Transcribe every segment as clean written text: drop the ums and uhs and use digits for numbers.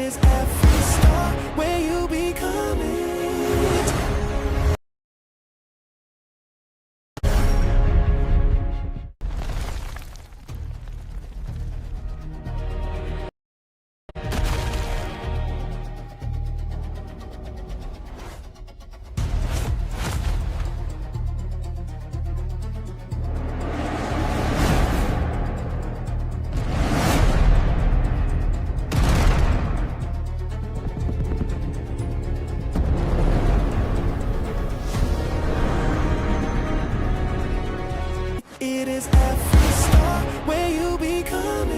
is AfriStar, where you become it. It is AfriStar, where you become it.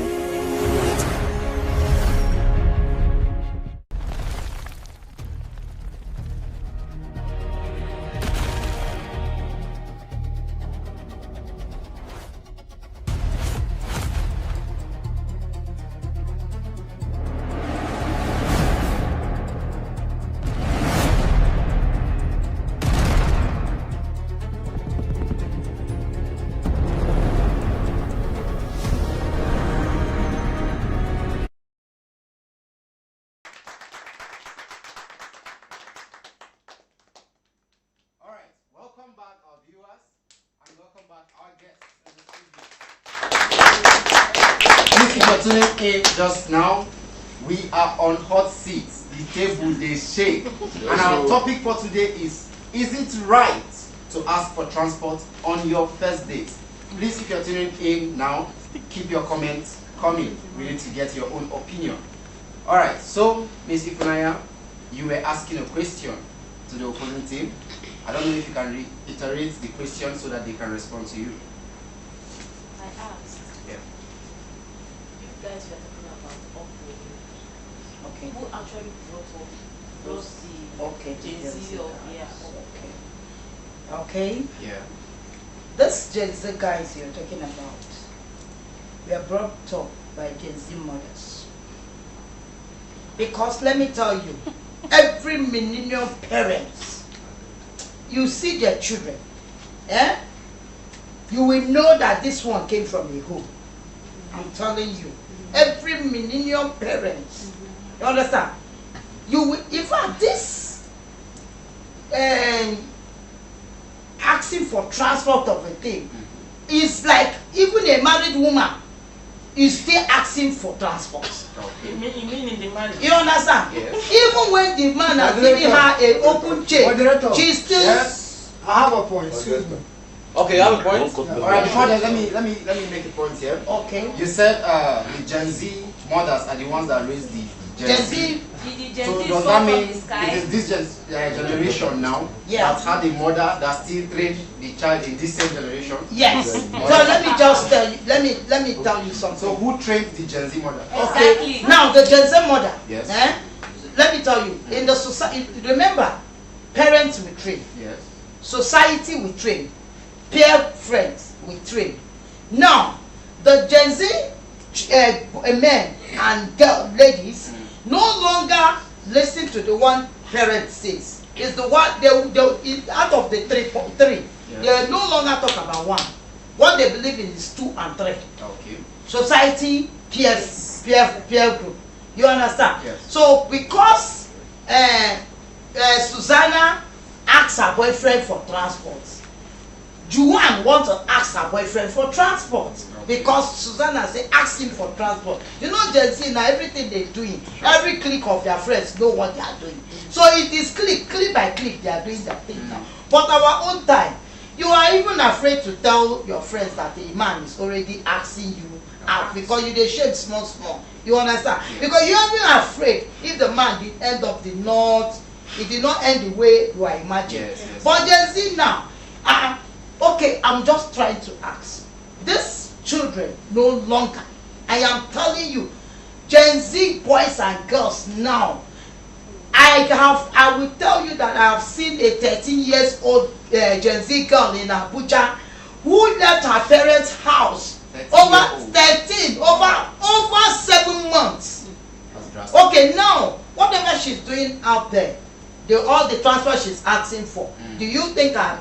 Welcome back, our viewers, and welcome back, our guests in the studio. If you are tuning in just now, we are on hot seats. The table they shake, and our topic for today is it right to ask for transport on your first date? Please, if you are tuning in now, keep your comments coming. We need to get your own opinion. All right. So, Ms. Ifunanya, you were asking a question to the opposing team. I don't know if you can reiterate the question so that they can respond to you. I asked. Yeah. You guys were talking about upbringing. Okay. Who actually brought the Gen Z of Okay. Yeah. This Gen Z guys you're talking about, we are brought up by Gen Z mothers. Because let me tell you, every millennial parents, you see their children, you will know that this one came from a home. I'm telling you, every millennial parents, you understand? You will, in fact, this asking for transport of a thing is like even a married woman is still asking for transport. Okay. You mean in the marriage? You understand? Yes. Even when the man has given her an open check, she still. Yes, I have a point. Excuse me. Okay, you have a point. Yeah. All right. Before that, let me make a point here. Okay. You said the Gen Z mothers are the ones that raise the Gen Z. So does that mean it is this generation now that had a mother that still trained the child in this same generation? Yes. So let me just tell you. Let me tell you something. So who trained the Gen Z mother? Okay. Exactly. Now the Gen Z mother. Yes. Let me tell you. In the society, remember, parents will train. Yes. Society will train. Peer friends will train. Now, the Gen Z men and ladies no longer listen to the one parent says. It's the one they out of the three. Yes. They no longer talk about one. What they believe in is 2 and 3. Okay. Society, peer group. You understand? Yes. So because Susanna asks her boyfriend for transport, Juwan wants to ask her boyfriend for transport. Because Susanna say ask him for transport. You know Gen Z now, everything they're doing, every click of their friends know what they are doing. So it is click by click they are doing that thing now. But our own time, you are even afraid to tell your friends that a man is already asking you out because you dey shame small. You understand? Because you are even afraid if the man did end up it did not end the way you are imagining. Yes. But Gen Z now, okay, I'm just trying to ask. These children no longer, I am telling you, Gen Z boys and girls now, I will tell you that I have seen a 13-year-old Gen Z girl in Abuja who left her parents' house over 7 months. Okay, now whatever she's doing out there, all the transfer she's asking for, do you think her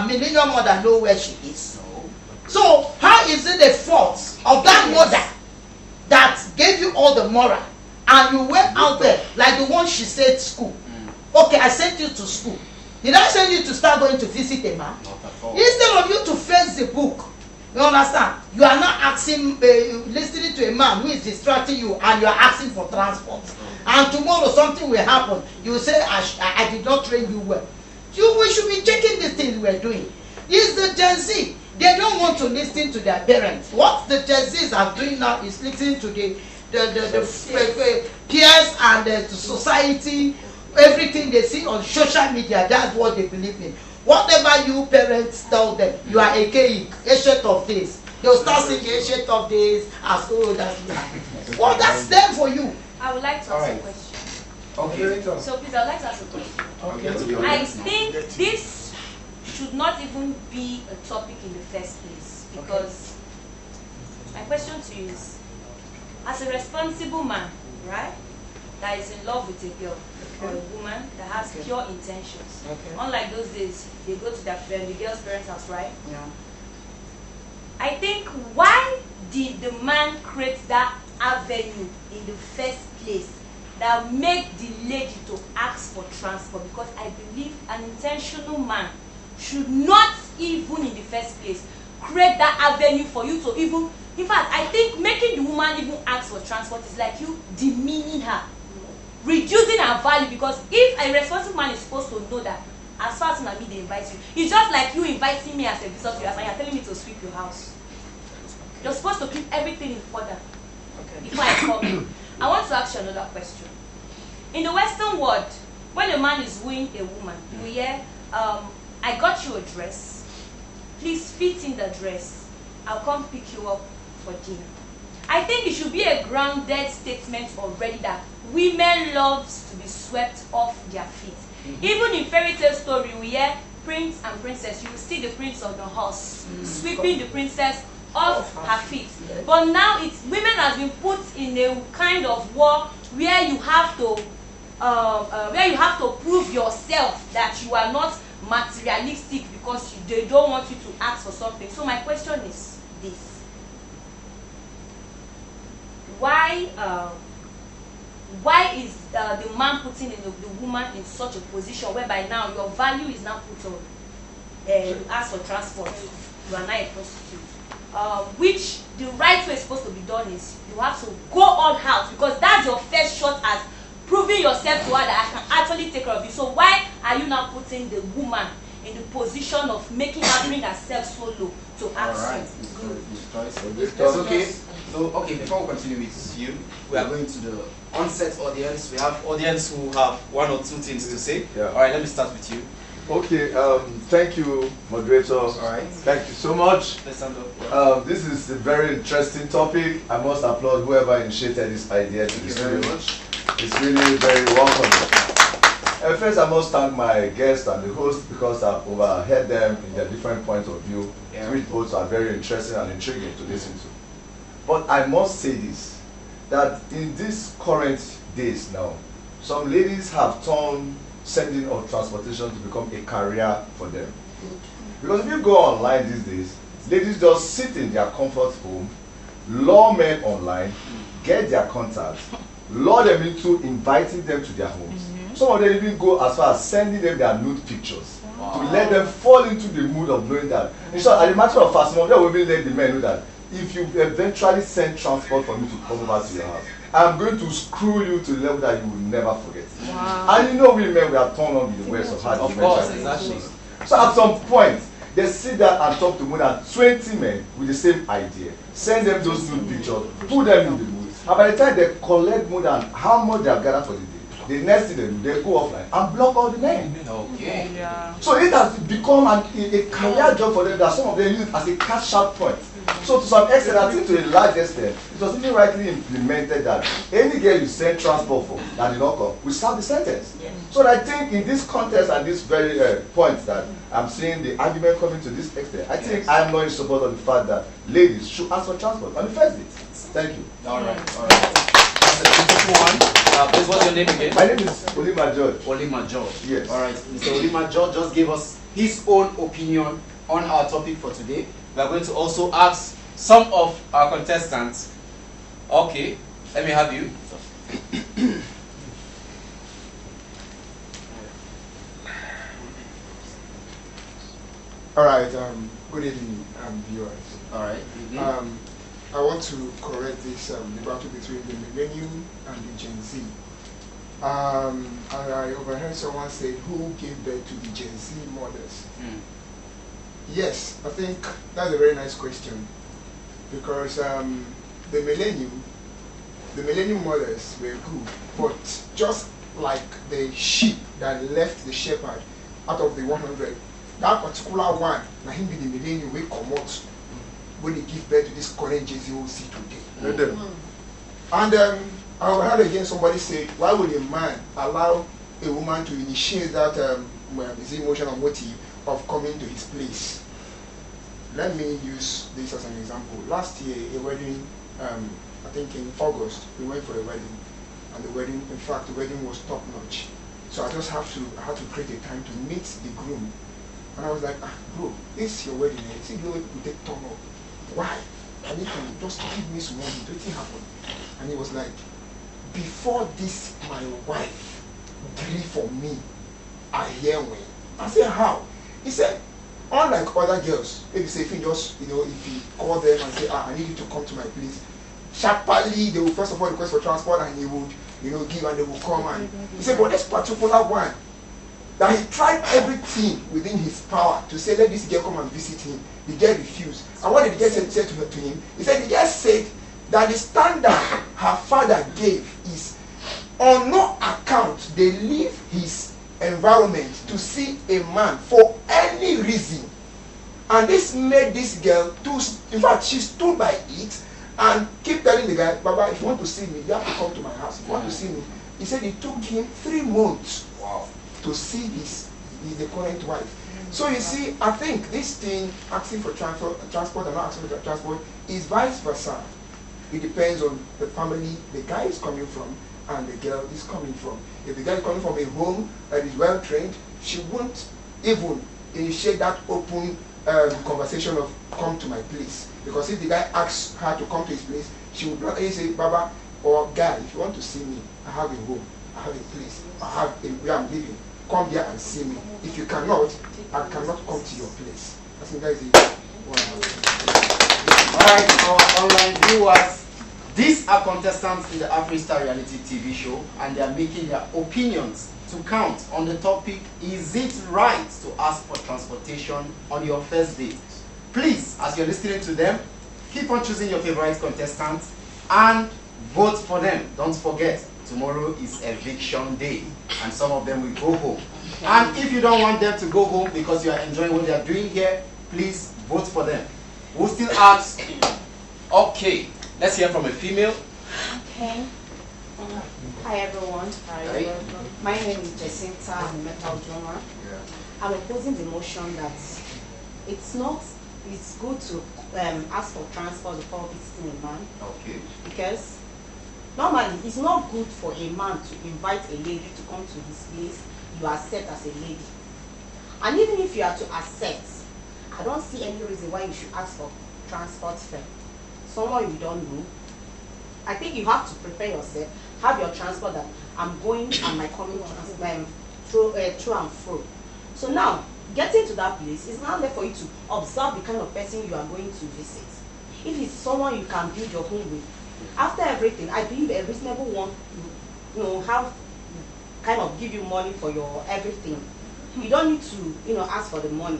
millennial mother know where she is? No. So how is it the fault of that mother that gave you all the moral and you went out there like the one she said school. Okay, I sent you to school. Did I send you to start going to visit a man? Not at all. Instead of you to face the book, you understand? You are not asking, listening to a man who is distracting you, and you are asking for transport. And tomorrow something will happen. You will say, I did not train you well. We should be checking these things we are doing. It's the Gen Z. They don't want to listen to their parents. What the Gen Zs are doing now is listening to the peers and the society, everything they see on social media. That's what they believe in. Whatever you parents tell them, you are archaic, ancient of days. They'll start singing ancient of days as old as you are. Well, that's them for you. I would like to ask a question. Okay. So please, I would like to ask a question. Okay. I think this should not even be a topic in the first place, because my question to you is, as a responsible man, right, that is in love with a girl or a woman that has pure intentions, unlike those days, they go to the girl's parents' house, right? Yeah. I think, why did the man create that avenue in the first place that make the lady to ask for transport? Because I believe an intentional man should not even in the first place create that avenue for you to even, in fact, I think making the woman even ask for transport is like you demeaning her, reducing her value. Because if a responsible man is supposed to know that as far as me they invite you, it's just like you inviting me as a visitor to your house and you're telling me to sweep your house. You're supposed to keep everything in order before I come in. I want to ask you another question. In the Western world, when a man is wooing a woman, you hear, I got you a dress. Please fit in the dress. I'll come pick you up for dinner. I think it should be a grounded statement already that women loves to be swept off their feet. Even in fairy tale story, we hear prince and princess. You will see the prince on the horse sweeping the princess off her feet. But now it's women has been put in a kind of war where you have to prove yourself that you are not materialistic because they don't want you to ask for something. So my question is this: why is the man putting the woman in such a position whereby now your value is now put on ask for transport, you are not a prostitute? Which the right way is supposed to be done is you have to go all out, because that's your first shot at proving yourself to her that I can actually take care of you. So why are you now putting the woman in the position of making her bring herself so low to ask you? Okay. So okay, before we continue with you, we are going to the onset audience. We have audience who have one or two things to say. Yeah. All right, let me start with you. Okay, thank you, moderator. All right. Thank you so much. Let's stand up. This is a very interesting topic. I must applaud whoever initiated this idea to Thank you this very video. much. It's really very welcome. First, I must thank my guest and the host because I've overheard them in their different points of view, which both are very interesting and intriguing to listen to. But I must say this, that in these current days now, some ladies have turned sending of transportation to become a career for them. Because if you go online these days, ladies just sit in their comfort home, lure men online, get their contacts, lure them into inviting them to their homes. Some of them even go as far as sending them their nude pictures to let them fall into the mood of knowing that. In short, as a matter of fact, some of them will even let the men know that if you eventually send transport for me to come over to your house, I'm going to screw you to the level that you will never forget. And you know, we men, we are turned on with the words of heart. Of course, exactly. So at some point, they sit down and talk to more than 20 men with the same idea. Send them those nude pictures, put them in the mood. And by the time they collect more than how much they have gathered for the day, the next thing they do, they go offline and block all the men. Okay. Yeah. So it has become a career job for them that some of them use it as a cash out point. So to some extent, I think to a large extent, it was even rightly implemented that any girl you send transport for that did not come will serve the sentence. So I think in this context and this very point that I'm seeing the argument coming to this extent, I think I'm not in support of the fact that ladies should ask for transport on the first date. Thank you. All right. All right. That's a beautiful one. Please, what's your name again? My name is Olima George. Olima George. Yes. All right. Mr. Olima George just gave us his own opinion on our topic for today. We are going to also ask some of our contestants. Okay, let me have you. All right. Good evening, viewers. All right. I want to correct this debate between the millennium and the Gen Z. I overheard someone say, "Who gave birth to the Gen Z mothers?" Yes, I think that's a very nice question, because the millennium mothers were good, but just like the sheep that left the shepherd out of the 100, that particular one, now him be the millennium will come out when they give birth to this current Gen Z we see today. And I heard again somebody say, why would a man allow a woman to initiate that emotional motive of coming to his place? Let me use this as an example. Last year, a wedding, I think in August, we went for a wedding, and the wedding, in fact, the wedding was top notch. So I just had to create a time to meet the groom, and I was like, bro, this is your wedding, and see the way people take turn up. Why? I need to just give me some money. Don't it happen? And he was like, before this, my wife grieved for me. I hear when. I said, how? He said, unlike other girls, maybe say if you just, if you call them and say, I need you to come to my place, sharply they will first of all request for transport, and he would, give, and they will come. And he said, but this particular one, that he tried everything within his power to say, let this girl come and visit him. The girl refused. And what did the girl say to him? He said, the girl said that the standard her father gave is, on no account they leave his environment to see a man for any reason. And this made this girl in fact, she stood by it and keep telling the guy, Baba, if you want to see me, you have to come to my house. If you want to see me. He said it took him 3 months to see the current wife. So you see, I think this thing, asking for transport and not asking for transport, is vice versa. It depends on the family the guy is coming from and the girl is coming from. If the guy is coming from a home that is well trained, she won't even initiate that open conversation of come to my place. Because if the guy asks her to come to his place, she will bluntly say, Baba or guy, if you want to see me, I have a home, I have a place, I have where I'm living. Come here and see me. If you cannot, I cannot come to your place. I think that is it. Alright, our online viewers, these are contestants in the AfriStar reality TV show, and they are making their opinions to count on the topic, is it right to ask for transportation on your first date? Please, as you're listening to them, keep on choosing your favorite contestants and vote for them. Don't forget, tomorrow is eviction day, and some of them will go home. And if you don't want them to go home because you are enjoying what they are doing here, please vote for them. We'll still ask. Okay, let's hear from a female. Okay. Hi everyone. Hi. My name is Jacinta Metal Drummer. I'm opposing the motion that it's good to ask for transport before visiting a man. Okay. Because normally it's not good for a man to invite a lady to come to his place you accept as a lady. And even if you are to accept, I don't see any reason why you should ask for transport fare. Someone you don't know. I think you have to prepare yourself, have your transport that I'm going and my coming through and fro. So now, getting to that place is now there for you to observe the kind of person you are going to visit. If it's someone you can build your home with, after everything, I believe a reasonable one have kind of give you money for your everything. You don't need to ask for the money.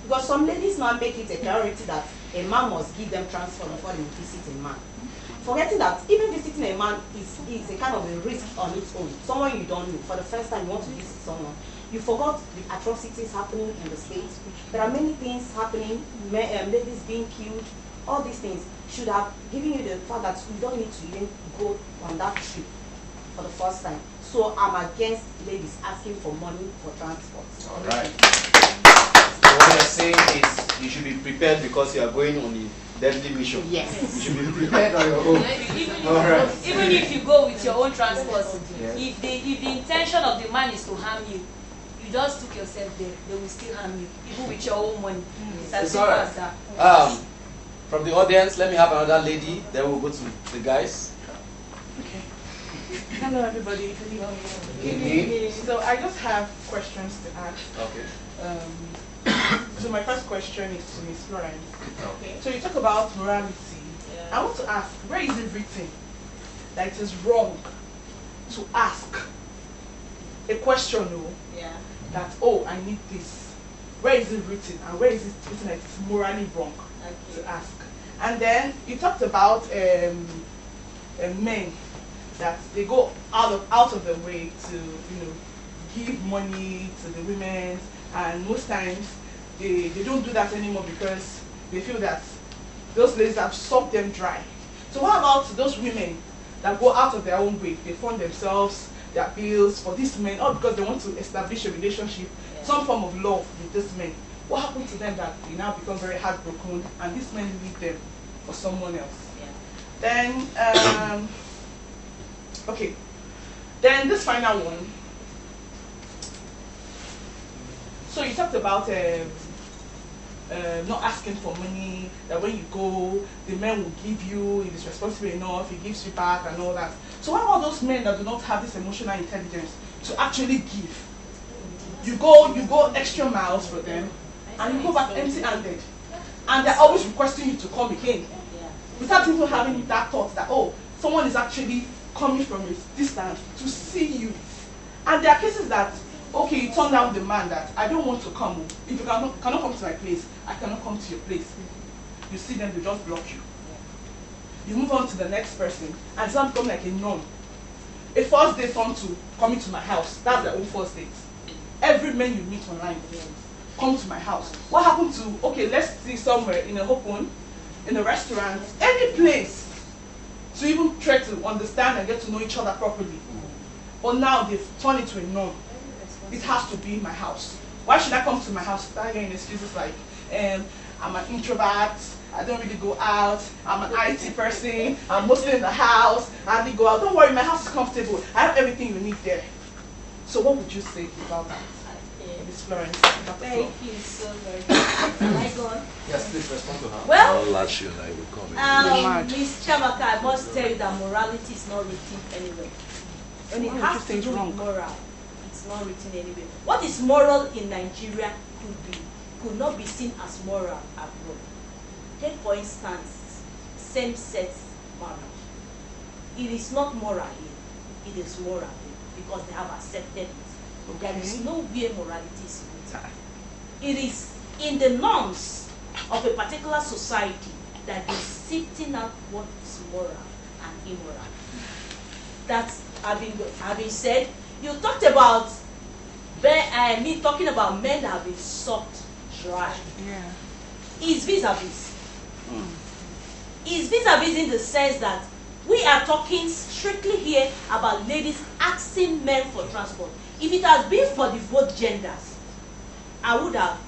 Because some ladies now make it a priority that a man must give them transport before they visit a man. Forgetting that even visiting a man is a kind of a risk on its own. Someone you don't know. For the first time you want to visit someone, you forgot the atrocities happening in the States. There are many things happening, ladies being killed. All these things should have given you the fact that you don't need to even go on that trip for the first time. So I'm against ladies asking for money for transport. All right. So what you're saying is you should be prepared because you are going on a deadly mission. Yes. You should be prepared on your own. Even if you go with your own transport, Yes. if the intention of the man is to harm you, you just took yourself there, they will still harm you, even with your own money. It's as It's simple all right. as that. From the audience, let me have another lady. Then we'll go to the guys. Okay. Hello, everybody. Good evening. So I just have questions to ask. Okay. So my first question is to Ms. Florence. Okay. So you talk about morality. I want to ask, where is it written that it is wrong to ask a question, that, oh, I need this? Where is it written? And where is it written that it's morally wrong to ask? And then you talked about men, that they go out of their way to, give money to the women, and most times they don't do that anymore because they feel that those ladies have sucked them dry. So what about those women that go out of their own way? They fund themselves, their bills for these men, all because they want to establish a relationship, some form of love with these men. What happened to them that they now become very heartbroken and these men leave them for someone else? Then, okay. Then this final one. So you talked about not asking for money, that when you go, the men will give you, if it's responsible enough, he gives you back and all that. So what about those men that do not have this emotional intelligence to actually give? You go extra miles for them, and you go back empty-handed. And they're always requesting you to come again. Without even having that thought that, oh, someone is actually coming from a distance to see you. And there are cases that, okay, you turn down the man that, I don't want to come. If you cannot come to my place, I cannot come to your place. You see them, they just block you. You move on to the next person, and some become like a norm. A first date come to coming to my house. That's their own first date. Every man you meet online, come to my house. What happened to, okay, let's see somewhere in a open, in a restaurant, any place, to even try to understand and get to know each other properly. But now they've turned it to a norm. It has to be in my house. Why should I come to my house? Start hearing excuses like, I'm an introvert, I don't really go out, I'm an IT person, I'm mostly in the house, I hardly go out. Don't worry, my house is comfortable. I have everything you need there. So what would you say about that? Ms. Florence. Thank you so very much. Am I gone? Yes, please respond to her. Well, Miss Chamaka, I must tell you that morality is not written anywhere. When it has to do with moral, it's not written anywhere. What is moral in Nigeria could not be seen as moral abroad. Take for instance, same-sex marriage. It is not moral here. It is moral here because they have accepted it. There is no way morality is written. It is in the norms of a particular society that is sifting out what is moral and immoral. That's having said, you talked about me talking about men that have been sucked dry. Is vis-a-vis. Is vis-a-vis in the sense that we are talking strictly here about ladies asking men for transport. If it has been for the both genders, I would have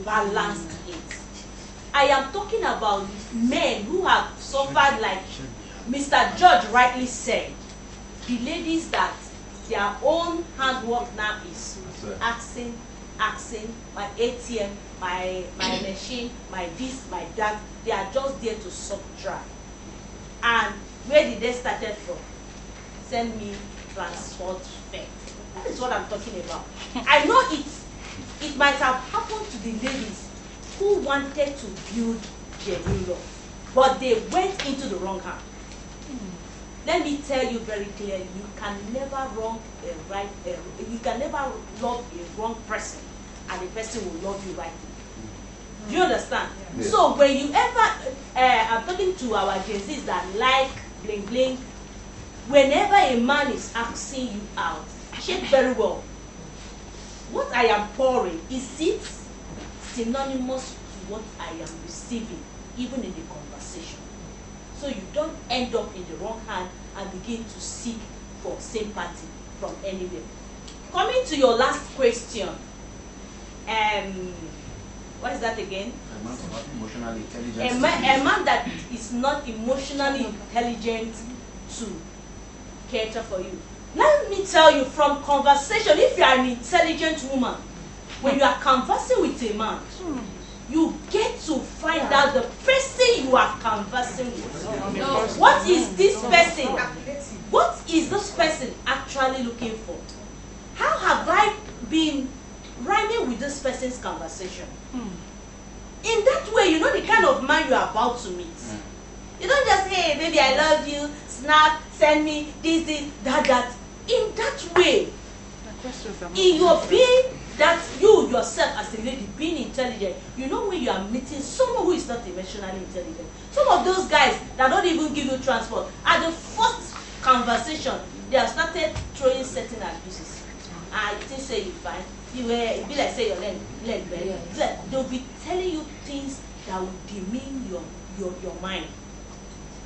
balanced it. I am talking about men who have suffered, like Mr. George rightly said, the ladies that their own handwork now is asking, my ATM, my machine, my this, my that. They are just there to suck dry. And where did they started from? Send me transport fare. That is what I'm talking about. I know it might have happened to the ladies who wanted to build their new love, but they went into the wrong hand. Let me tell you very clearly, you can never love a wrong person, and the person will love you rightly. Do you understand? Yes. So when you ever, I'm talking to our Gen Zs that like bling bling, whenever a man is asking you out, check very well. What I am pouring, is it synonymous to what I am receiving, even in the conversation? So you don't end up in the wrong hand and begin to seek for sympathy from anywhere. Coming to your last question, what is that again? A man not emotionally intelligent. A man that is not emotionally intelligent to cater for you. Let me tell you from conversation, if you are an intelligent woman, when you are conversing with a man, you get to find out the person you are conversing with. What is this person? What is this actually looking for? How have I been rhyming with this person's conversation? In that way, you know the kind of man you are about to meet. You don't just say, hey, baby, I love you, snap, send me this, that. In that way, in your being, that you yourself as a lady being intelligent, you know when you are meeting someone who is not emotionally intelligent. Some of those guys that don't even give you transport, at the first conversation, they have started throwing certain abuses. I think say you fine. You will be like say your leg belly. They'll be telling you things that will demean your mind.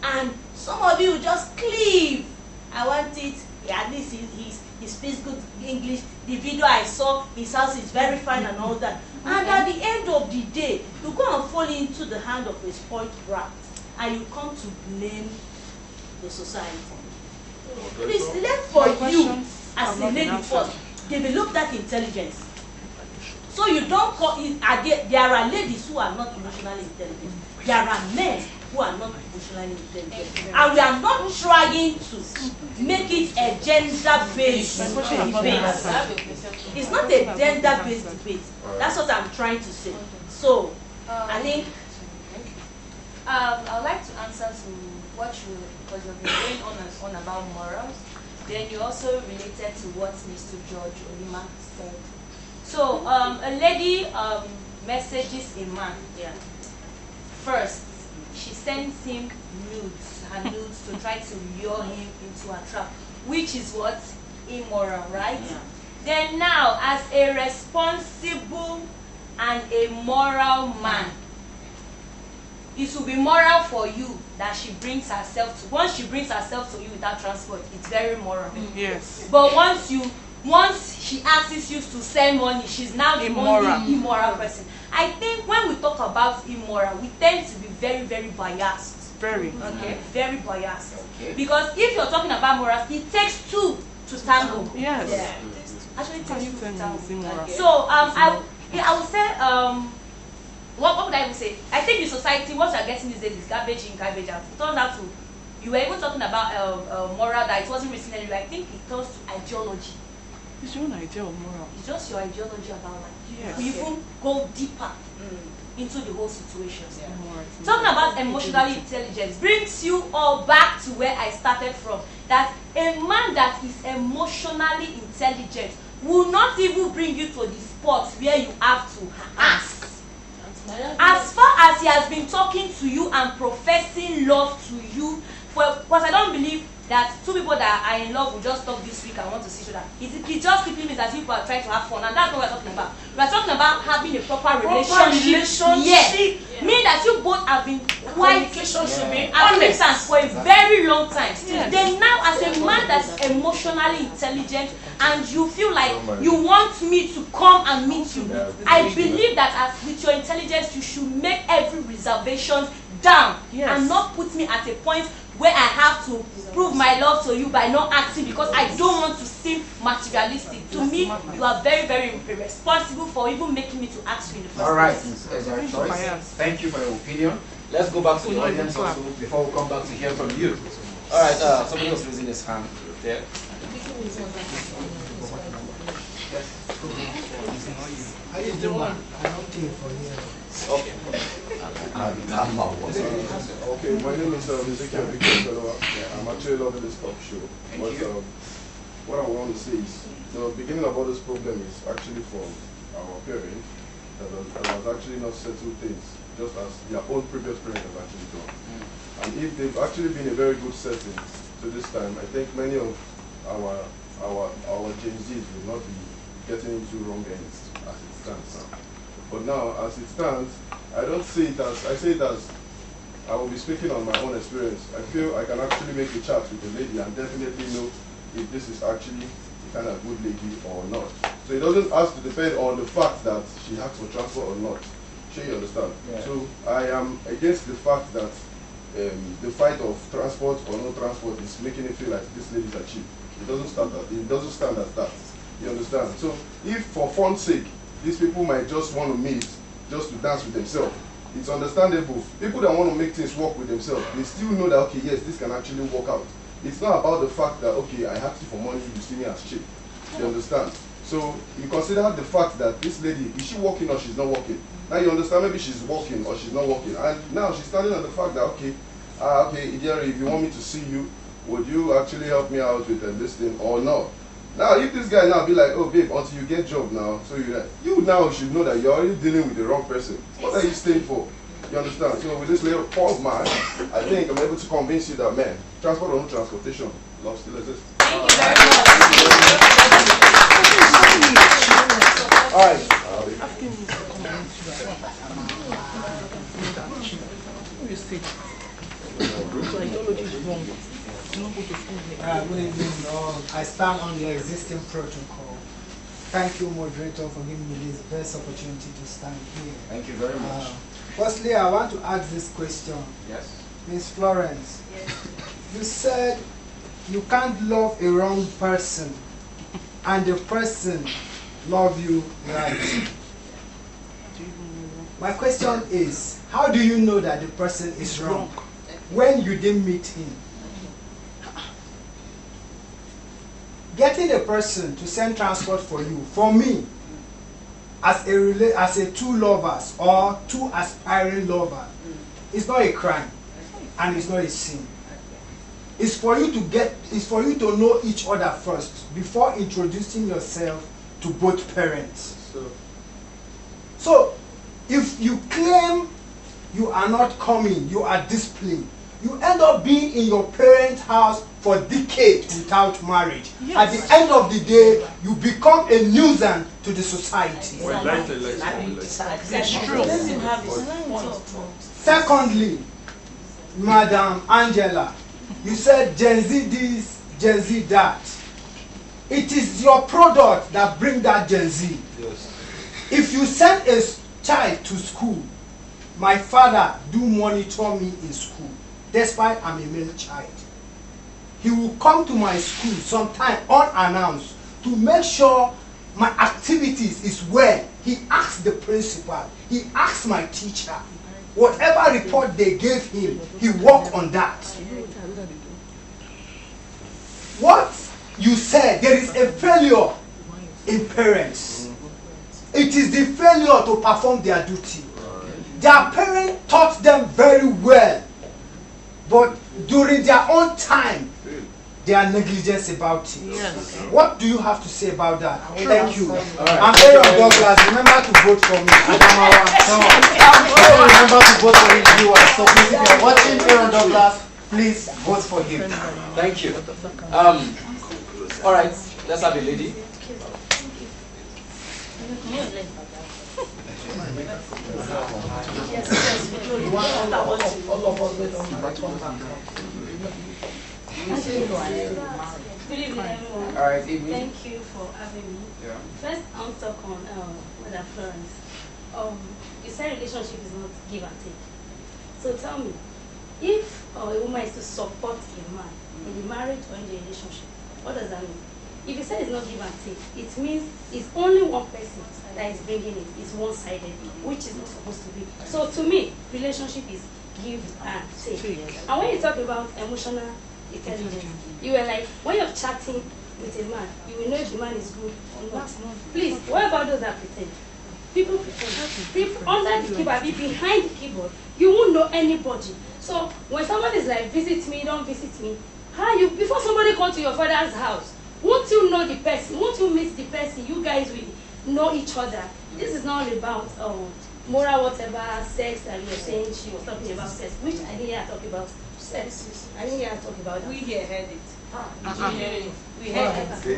And some of you just cleave. I want it. At least he speaks good English. The video I saw, his house is very fine and all that. And at the end of the day, you go and fall into the hand of a spoiled brat, and you come to blame the society. It is left for you as a lady first. Develop that intelligence. So you don't call it. There are ladies who are not emotionally intelligent. There are men who are not emotionally intelligent. And we are not trying to make it a gender-based debate. It's not a gender-based debate. That's what I'm trying to say. So, I think I would like to answer to what you, because you've been going on and on about morals. Then you also related to what Mr. George Olima said. So a lady messages a man. Yeah. First, she sends him her nudes to try to lure him into a trap, which is what? Immoral, right? Yeah. Then now, as a responsible and a moral man, it will be moral for you that she brings herself to. Once she brings herself to you without transport, it's very moral. Yes. But once she asks you to send money, she's now the only immoral person. I think when we talk about immoral, we tend to be very, very biased. Very. Okay, very biased. Okay. Because if you're talking about morals, it takes two to tango. Yes. Yeah. Actually, it takes two to tango. Okay. So I would say what would I even say? I think the society, what you're getting these days is garbage in, garbage out. It turns out to, you were even talking about moral that it wasn't written anywhere. I think it turns to ideology. It's your own idea of moral. It's just your ideology about life. Yes. You even go deeper into the whole situation. Yeah. Talking about emotional intelligence brings you all back to where I started from. That a man that is emotionally intelligent will not even bring you to the spot where you have to ask. As far as he has been talking to you and professing love to you, because I don't believe that two people that are in love will just talk this week and want to see each other. It just simply means that people are trying to have fun, and that's what we're talking about. We're talking about having a proper relationship. Yes. Yeah. Meaning that you both have been quite acquaintance for a very long time. Yes. Then now, as a man that's emotionally intelligent and you feel like you want me to come and meet you, I believe that as with your intelligence, you should make every reservation down and not put me at a point where I have to prove my love to you by not acting because I don't want to seem materialistic. To me, you are very, very responsible for even making me to ask you in the first place. All right, it's your choice. Thank you for your opinion. Let's go back to the audience also before we come back to hear from you. All right, somebody else raising his hand there. How you doing? I don't think for you. Okay. Okay, my name is Ezekiel Victor. I'm actually loving this talk show. But what I want to say is the beginning of all this problem is actually from our parents that has actually not settled things just as their own previous parents have actually done. And if they've actually been a very good setting to this time, I think many of our Gen Zs will not be getting into wrong ends as it stands now. But now, as it stands, I don't see it as, I see it as, I will be speaking on my own experience. I feel I can actually make a chat with the lady and definitely know if this is actually the kind of good lady or not. So it doesn't have to depend on the fact that she asks for transport or not. Sure, you understand? Yeah. So I am against the fact that the fight of transport or no transport is making it feel like these ladies are cheap. It doesn't stand that. It doesn't stand as that. You understand? So if for fun's sake, these people might just want to meet just to dance with themselves, it's understandable. People that want to make things work with themselves, they still know that, okay, yes, this can actually work out. it's not about the fact that, okay, I asked you for money, you see me as cheap. You understand? So you consider the fact that this lady, is she working or she's not working? Now you understand, maybe she's working or she's not working. And now she's standing on the fact that, okay, Ideri, if you want me to see you, would you actually help me out with this thing or not? Now, if this guy now be like, oh babe, until you get job now, so you now should know that you're already dealing with the wrong person. What are you staying for? You understand? So with this little pause man, I think I'm able to convince you that, man, transport or no transportation, love still exists. Thank you very much. All right. Good evening. I stand on the existing protocol. Thank you, moderator, for giving me this best opportunity to stand here. Thank you very much. Firstly, I want to ask this question. Yes. Ms. Florence, you said you can't love a wrong person and the person love you right. My question is, how do you know that the person is wrong when you didn't meet him? Getting a person to send transport for you, for me, as a two lovers or two aspiring lovers, it's not a crime and it's not a sin. It's for you to know each other first before introducing yourself to both parents. So if you claim you are not coming, you are displaying, you end up being in your parents' house for decades without marriage. Yes. At the end of the day, you become a nuisance to the society. That's true. Secondly, Madam Angela, you said Gen Z this, Gen Z that. It is your product that bring that Gen Z. Yes. If you send a child to school, my father do monitor me in school, despite I'm a male child. He will come to my school sometime unannounced to make sure my activities is well. He asks the principal, he asks my teacher. Whatever report they gave him, he worked on that. What you said, there is a failure in parents. It is the failure to perform their duty. Their parents taught them very well, but during their own time, they are negligent about it. Yes. What do you have to say about that? Thank you. Right. I'm Aaron Douglas. Remember to vote for me. Remember to vote for his viewers. So please, if you're watching Aaron Douglas, please vote for him. Thank you. All right, let's have a lady. Good evening, everyone. All right, evening. Thank you for having me. Yeah. First, I'll talk on Madam Florence. You said relationship is not give and take. So tell me, if a woman is to support a man in the marriage or in the relationship, what does that mean? If you say it's not give and take, it means it's only one person that is bringing it. It's one-sided, which is not supposed to be. So to me, relationship is give and take. And when you talk about emotional intelligence, you were like, when you're chatting with a man, you will know if the man is good or not. Please, what about those that pretend? People pretend. People under the keyboard, behind the keyboard, you won't know anybody. So when someone is like, visit me, don't visit me, how you, before somebody comes to your father's house, won't you know the person? Won't you meet the person? You guys will know each other. This is not about moral whatever, sex that you were saying. She was talking about sex, which I didn't hear her talk about sex. I didn't hear her talk about that. We here heard it. We heard it.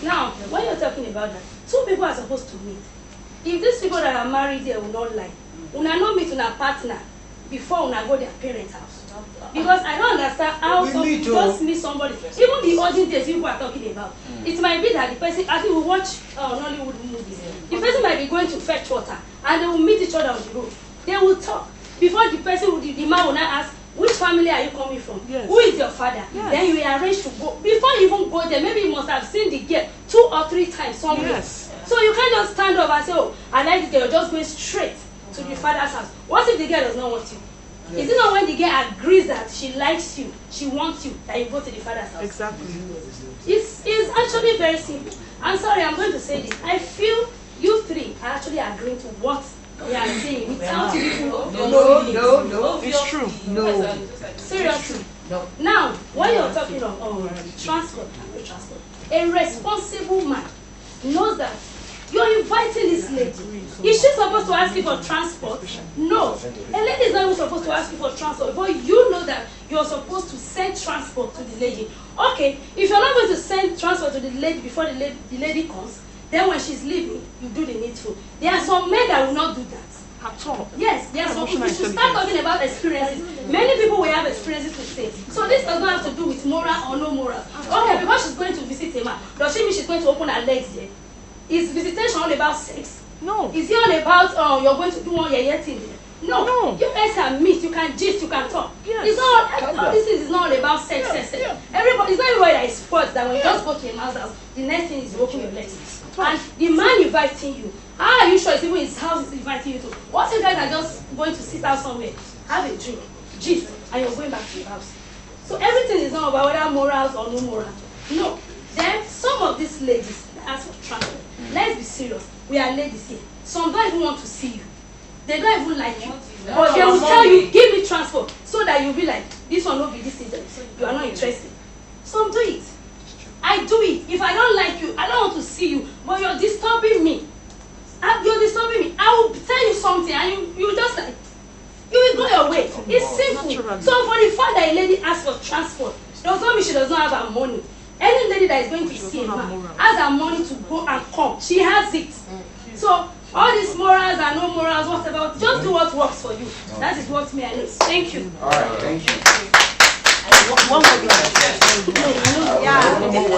Now, when you're talking about that, two people are supposed to meet. If these people that are married there will not lie, una not meet una partner before una go their parents' house. Because I don't understand how some just meet somebody. Even the olden days people are talking about. It might be that the person, as we watch Nollywood movies, the person might be going to fetch water and they will meet each other on the road. They will talk. Before the person, the man will not ask, which family are you coming from? Yes. Who is your father? Yes. Then you will arrange to go. Before you even go there, maybe you must have seen the girl 2 or 3 times somewhere. Yes. So you can't just stand up and say, oh, I like the girl, just going straight to the father's house. What if the girl does not want you? Yes. Is it not when the girl agrees that she likes you, she wants you, that you go to the father's house? Exactly. It's actually very simple. I'm sorry, I'm going to say this. I feel you three are actually agreeing to what we are saying without even No. It's true. No. seriously. No. Now, when you're talking of transport, a responsible man knows that you're inviting this lady. Is she supposed to ask you for transport? No. A lady is not even supposed to ask you for transport, but you know that you're supposed to send transport to the lady. Okay, if you're not going to send transport to the lady before the lady comes, then when she's leaving, you do the needful. There are some men that will not do that. At all. Yes, there are some people. We should start talking about experiences. Many people will have experiences to say. So this does not have to do with moral or no moral. Okay, because she's going to visit a man, does she mean she's going to open her legs there? Is visitation all about sex? No. Is it all about you're going to do one thing there? No. You guys can meet, you can gist, you can talk. Yes. It's not all this is not all about sex. Everybody, it's not everybody that is sports that when you just go to a man's house, the next thing is you open your legs. And the man inviting you, how are you sure it's even his house is inviting you to? What if you guys are just going to sit out somewhere, have a drink, gist, and you're going back to your house? So everything is not about whether morals or no morals. No. Then some of these ladies ask for transport. Let's be serious. We are ladies here. Some don't even want to see you. They don't even like you. But they will tell you, give me transport, so that you'll be like, this one will be this agent. You are not interested. Some do it. I do it. If I don't like you, I don't want to see you, but you're disturbing me. You're disturbing me. I will tell you something and you just like, you will go your way. It's simple. So for the fact that a lady asks for transport, does not mean she does not have her money. Any lady that is going to see a man has her money to go and come. She has it. So all these morals and no morals, whatever, just do what works for you. That is what me I know. Thank you. All right, thank you. One more. Yeah,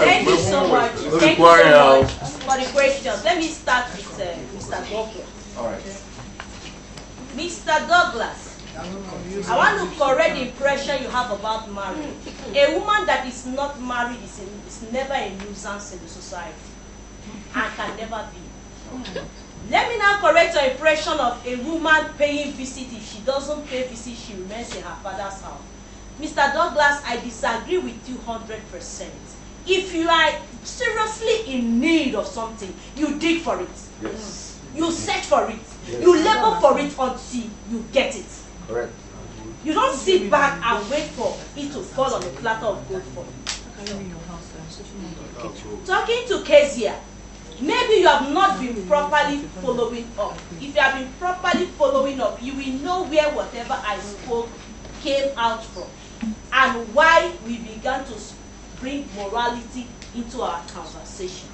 thank you so much. Thank you so much for the questions. Let me start with Mr. Douglas. All right. Mr. Douglas, I want to correct the impression you have about marriage. A woman that is not married is never a nuisance in the society and can never be. Let me now correct your impression of a woman paying visit. If she doesn't pay visit, she remains in her father's house. Mr. Douglas, I disagree with you 100%. If you are seriously in need of something, you dig for it. Yes. You search for it. Yes. You labor for it until you get it. Correct. You don't sit back and wait for it to fall on a platter of gold for you. Talking to Kezia, maybe you have not been properly following up. If you have been properly following up, you will know where whatever I spoke came out from and why we began to bring morality into our conversation.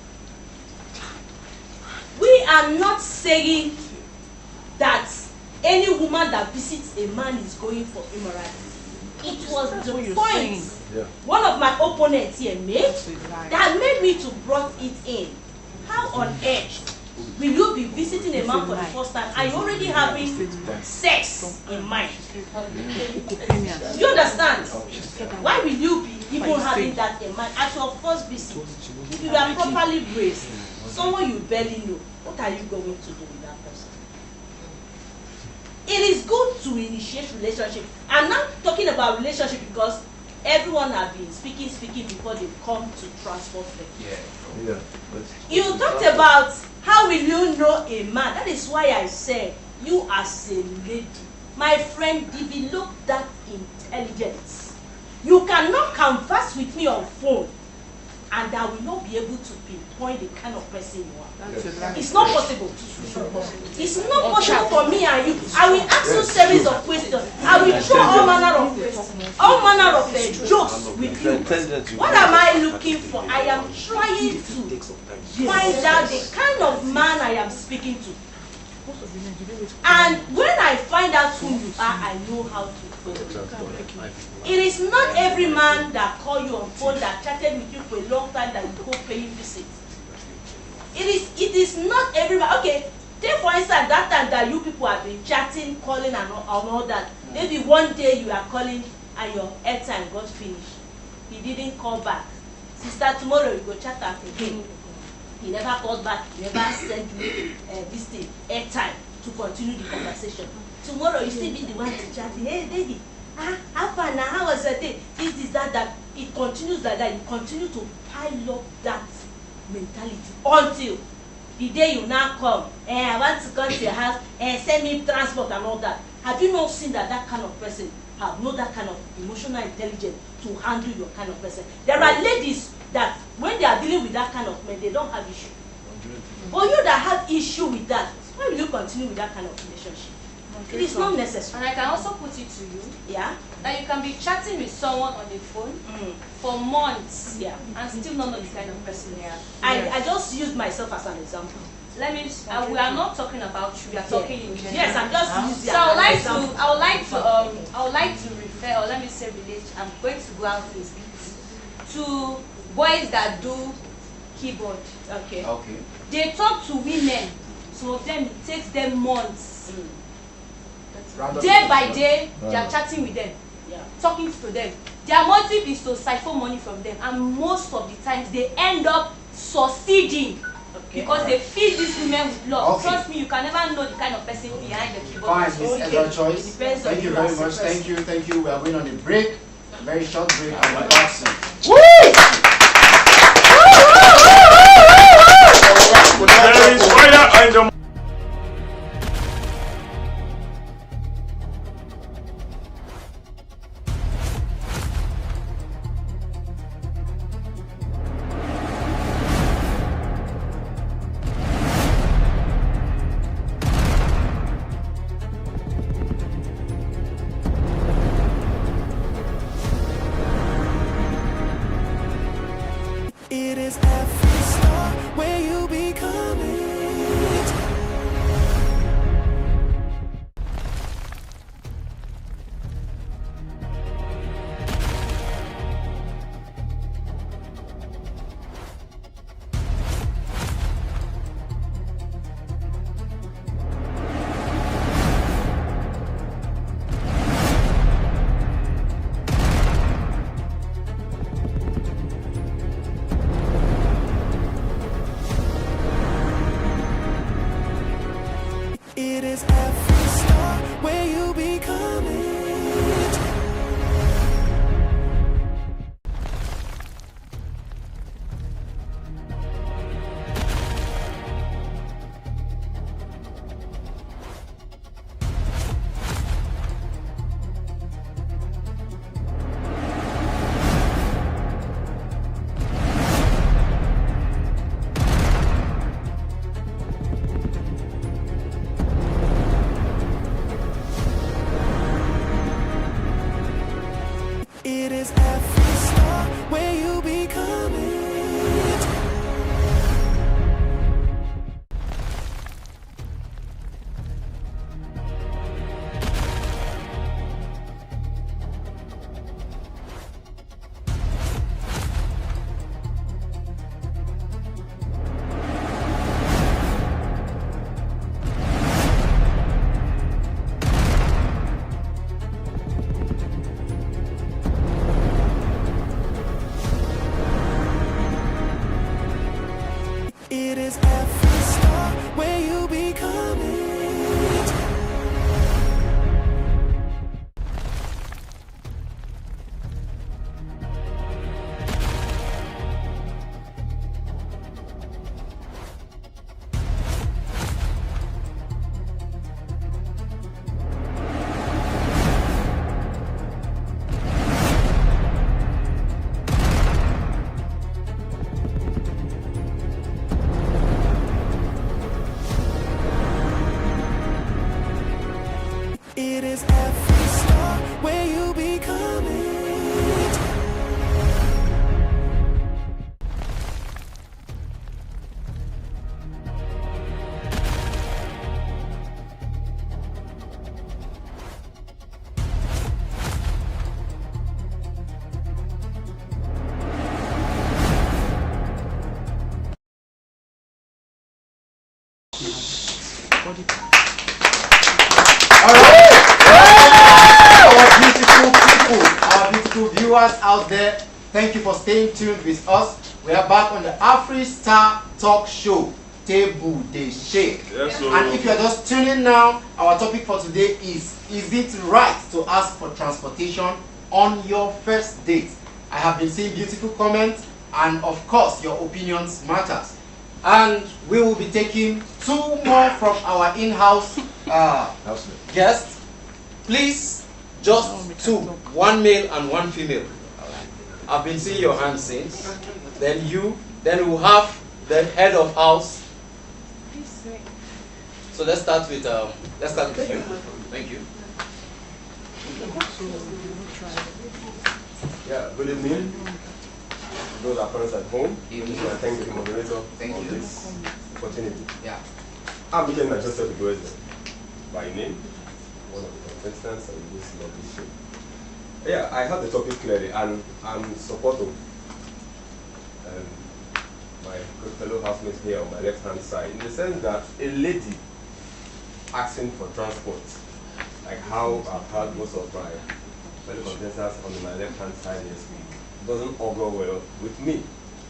We are not saying that any woman that visits a man is going for immorality. It was the point one of my opponents here made that made me to brought it in. How on earth will you be visiting a man for the first time and you're already having sex in mind? Do you understand? Why will you be even having that in mind at your first visit? If you are properly raised, someone you barely know, what are you going to do with that person? It is good to initiate relationship. I'm not talking about relationship because everyone has been speaking before they come to transport them. Yeah. You talked about how will you know a man. That is why I said you as a lady, my friend, develop that intelligence. You cannot converse with me on phone and I will not be able to pinpoint the kind of person you are. It's not possible. It's not possible for me and you. I will ask you a series of questions. I will throw all manner of questions, all manner of jokes with you. What am I looking for? I am trying to find out the kind of man I am speaking to. And when I find out who you are, I know how to follow. It is not every man that call you on phone, that chatted with you for a long time, that you go paying visits. It is not every man. Okay, take for instance that time that you people have been chatting, calling and all that. Maybe one day you are calling and your airtime got finished. He didn't call back. Sister, tomorrow you go chat again. He never called back. He never sent you this thing, airtime, to continue the conversation. tomorrow you still be the one to chat. Hey, lady, how far now? How was your day? This, that. It continues like that. You continue to pile up that mentality until the day you now come. I want to come to your house and send me transport and all that. Have you not seen that kind of person have no that kind of emotional intelligence to handle your kind of person? There are ladies that when they are dealing with that kind of men, they don't have issue. But you that have issue with that, why will you continue with that kind of relationship? It is not necessary. And I can also put it to you, yeah, that you can be chatting with someone on the phone for months, yeah, and still not know the kind of person they are. I just used myself as an example. Let me. We are not talking about you. We are talking in general. Yes, I'm just using. So I would like to refer, or let me say, relate. I'm going to go out with to boys that do keyboard. Okay. Okay. They talk to women. Some of them it takes them months. Day by day, they are chatting with them, talking to them. Their motive is to siphon money from them, and most of the times they end up succeeding because they feed these women with love. Okay. Trust me, you can never know the kind of person behind the keyboard. Fine, Miss Ezra Choice. Thank you very much. Thank you. We are going on a break, a very short break. And we'll back soon. There is fire in the It is AfriStar where you become it. It is AfriStar where you become it. It is AfriStar where you become it. It is AfriStar where you become it. It is AfriStar where you become it. Our beautiful viewers out there, thank you for staying tuned with us. We are back on the AfriStar Talk Show. table they shake. Yes, sir. And if you're just tuning now, our topic for today is it right to ask for transportation on your first date? I have been seeing beautiful comments, and of course your opinions matters. And we will be taking 2 more from our in-house guests. Please, just 2, 1 male and 1 female. I've been seeing your hands since. Then you, then we'll have the head of house. So let's start with you. Thank you. Yeah, good evening. Those are parents at home. Evening. I thank the moderator for this opportunity. Yeah. I'm Michael Manchester by name, one of the contestants on this lovely show. Yeah, I have the topic clearly, and I'm in support of my good fellow housemates here on my left-hand side, in the sense that a lady asking for transport, like how I've had most of my fellow contestants on my left-hand side this week, doesn't augur well with me.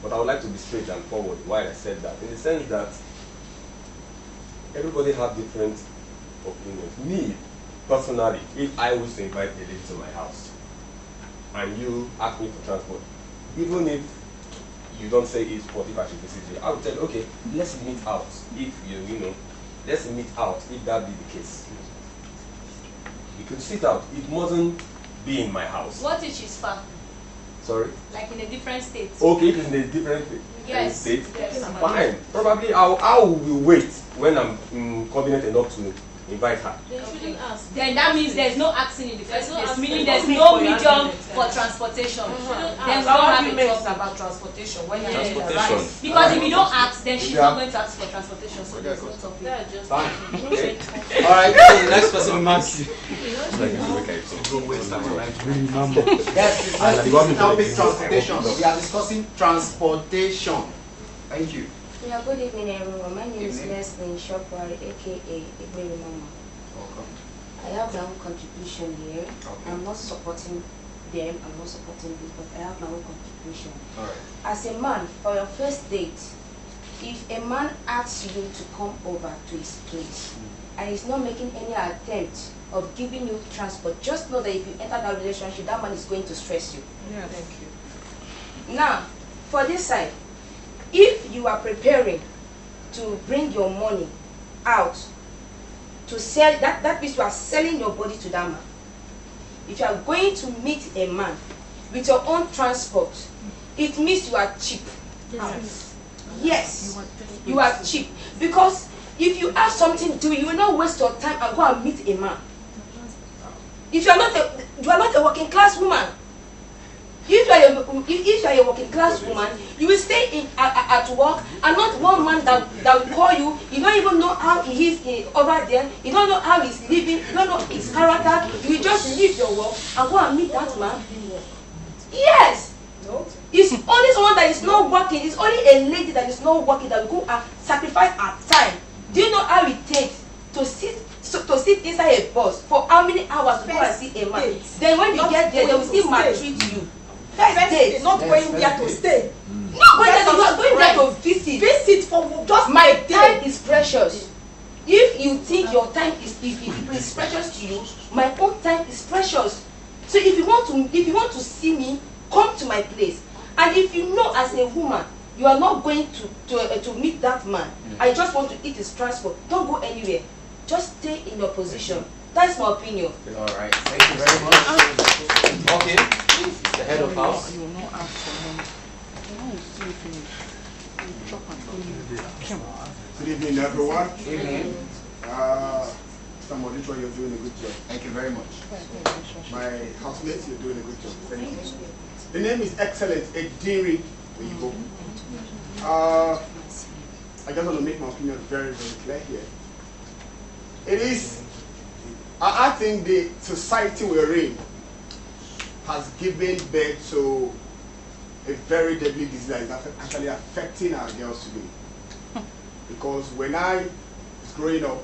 But I would like to be straight and forward why I said that, in the sense that everybody have different opinions. Me, personally, if I wish to invite a lady to my house, and you ask me for transport, even if you don't say it's 45 to visit you, I would tell you, okay, let's meet out. If let's meet out if that be the case. We could sit out. It mustn't be in my house. What if she's far? Sorry? Like in a different state? Okay, if it's in a different state, Yes. fine. Probably I will wait when I'm confident enough to invite her. They shouldn't ask. Then that means there's no asking in the first place, meaning there's asking no for your medium argument. for transportation. Then we Our don't have a argument is problem. about transportation. When you're Transportation. right. Because if you don't ask, then she's Yeah. not going to ask for transportation. So there's no topic. Fine. Okay. All right. So the next person, Max. Like Yes, let's topic transportation. We are discussing transportation. Thank you. Yeah, good evening, everyone. My name is Leslie Shopwari, aka Igberi Mama. Welcome. I have my own contribution here. Okay. I'm not supporting them, I'm not supporting this, but I have my own contribution. All right. As a man, for your first date, if a man asks you to come over to his place and he's not making any attempt of giving you transport, just know that if you enter that relationship, that man is going to stress you. Yeah, thank you. Now, for this side, if you are preparing to bring your money out to sell, that means you are selling your body to that man. If you are going to meet a man with your own transport, it means you are cheap. Yes, you are cheap. Because if you have something to do, you will not waste your time and go and meet a man. If you are not a working class woman, if you are a working class woman, you will stay at work, and not one man that will call you. You don't even know how he is over there. You don't know how he's living. You don't know his character. You will just leave your work and go and meet that man. Yes. It's only someone that is not working. It's only a lady that is not working that will go and sacrifice her time. Do you know how it takes to sit inside a bus for how many hours to go and see a man? Then when you get there, they will still maltreat you. First date, not going there to stay. Not going there to going there to visit. Visit for just my time is precious. If you think your time is precious to you, my own time is precious. So if you want to see me, come to my place. And if you know as a woman you are not going to meet that man, I just want to eat his transport, don't go anywhere. Just stay in your position. That's my opinion. All right. Thank you very much. Okay. The head of house. You will not ask for money. When you see finish, you chop and go. Good evening, everyone. Evening. Mr. Modito, you're doing a good job. Thank you very much. My housemates, you're doing a good job. Thank you. The name is Excellent Ediri Oyibo. I just want to make my opinion very, very clear here. It is, I think the society we're in has given birth to a very deadly disease that is actually affecting our girls today. Because when I was growing up,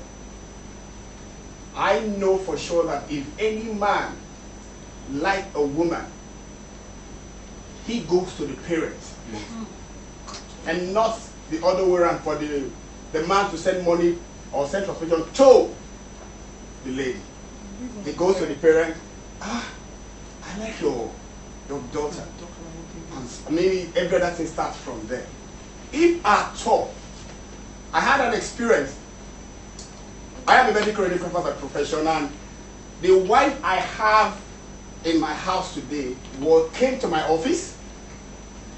I know for sure that if any man like a woman, he goes to the parents and not the other way around for the the man to send money or send transportation to the lady. He goes to the parent. I like your daughter. And maybe every other thing starts from there. If at all, I had an experience. I am a medical radiographer by profession, and the wife I have in my house today came to my office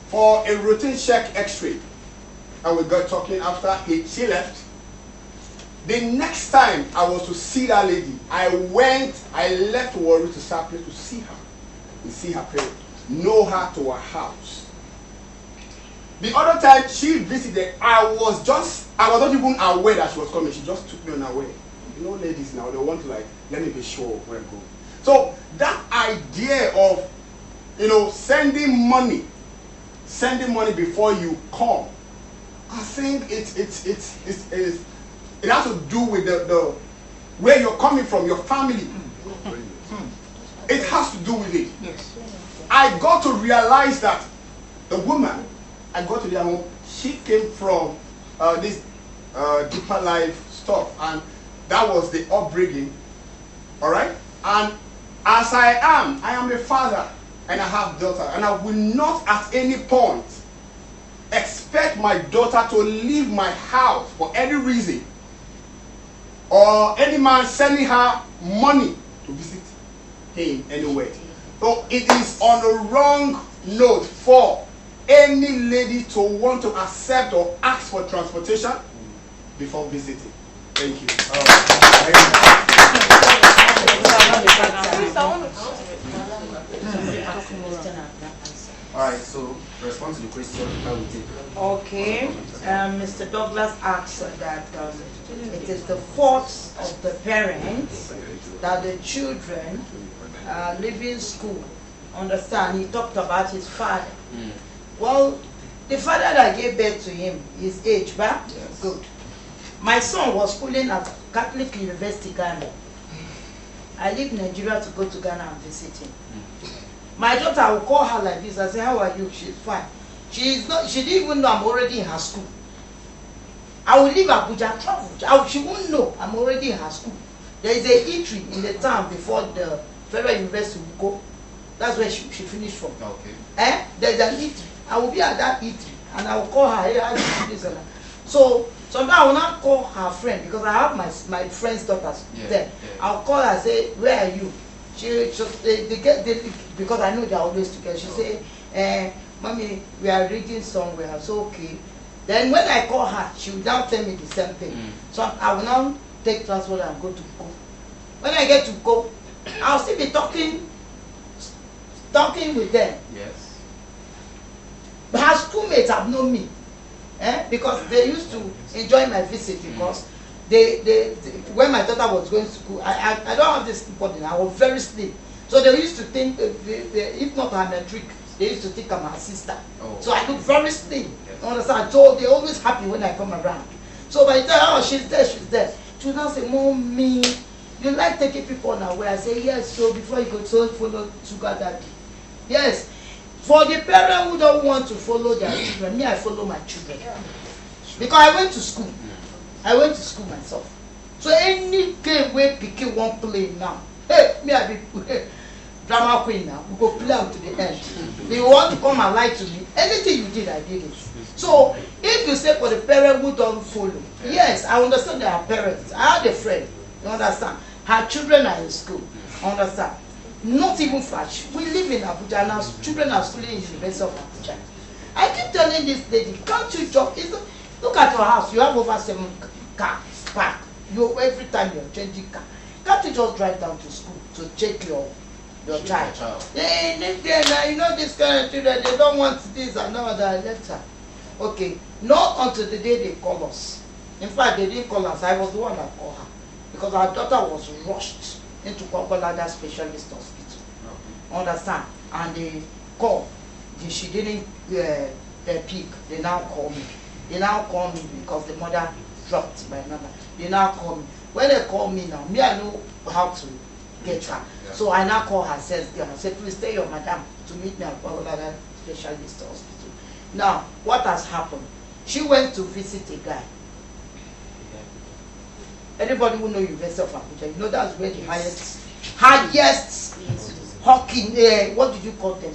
for a routine check x-ray. And we got talking after she left. The next time I was to see that lady, I left Warri to Sapele to see her, and see her parents, know her to her house. The other time she visited, I was not even aware that she was coming. She just took me unaware. You know, ladies now, they want to let me be sure where I'm going. So that idea of, sending money before you come, I think it has to do with the where you're coming from, your family. It has to do with it. Yes. I got to realize that the woman I got to their home, she came from this deeper life stuff, and that was the upbringing. All right, and as I am a father and I have a daughter, and I will not at any point expect my daughter to leave my house for any reason, or any man sending her money to visit him anywhere. So it is on the wrong note for any lady to want to accept or ask for transportation before visiting. Thank you. Alright, so respond to the question, I will take. Okay, Mr. Douglas asked that it is the fault of the parents that the children are leaving school. Understand? He talked about his father. Well, the father that gave birth to him is age, right? Yes. Good. My son was schooling at Catholic University, Ghana. I leave Nigeria to go to Ghana and visit him. My daughter will call her like this. I say, how are you? She's fine. She didn't even know I'm already in her school. I will leave Abuja, travel. She won't know I'm already in her school. There is a eatery in the town before the Federal University will go. That's where she finished from. Okay. There's an eatery. I will be at that eatery and I will call her. Hey, how do you do this? So sometimes I will not call her friend because I have my friend's daughters there. I'll call her and say, where are you? Because I know they're always together. She say, Mommy, we are reading somewhere. So okay. Then when I call her, she will now tell me the same thing. So I will now take transport and go to go. When I get to go, I'll still be talking with them. Yes. But her schoolmates have known me. Because they used to enjoy my visit because they when my daughter was going to school, I don't have this body. I was very slim. So they used to think, if not her metric, they used to think I'm her sister. Oh. So I look very slim. Yes. Understand? So they're always happy when I come around. So by the time, oh, she's there. She will now say, Mommy, you like taking people away? I say, yes. So before you go, so follow sugar daddy. Yes. For the parents who don't want to follow their children, me, I follow my children. Because I went to school. I went to school myself. So any game where Pikin won't play now, hey, me, I be drama queen now. We go play out to the end. They want to come and lie to me. Anything you did, I did it. So if you say for the parent who don't follow, yes, I understand they are parents. I had a friend, you understand? Her children are in school, understand? Not even flash. We live in Abuja and our children are schooling in the University of Abuja. I keep telling this lady, can't you drop? Look at your house. You have over 7 cars parked. Every time you're changing car. Can't you just drive down to school to check your child? You know this kind of children, they don't want this and all that. Let her. Okay. Not until the day they call us. In fact, they didn't call us. I was the one that called her. Because our daughter was rushed into Kwakwalada Specialist Hospital. Understand? And they call. She didn't pick. They now call me. They now call me because the mother dropped my number. They now call me. When they call me now, me, I know how to get her. Yeah. So I now call her, says, I said, please tell your madam to meet me at Kwakwalada Specialist Hospital. Now, what has happened? She went to visit a guy. Anybody who know University of Abuja, you know that's where the highest hawking, what did you call them?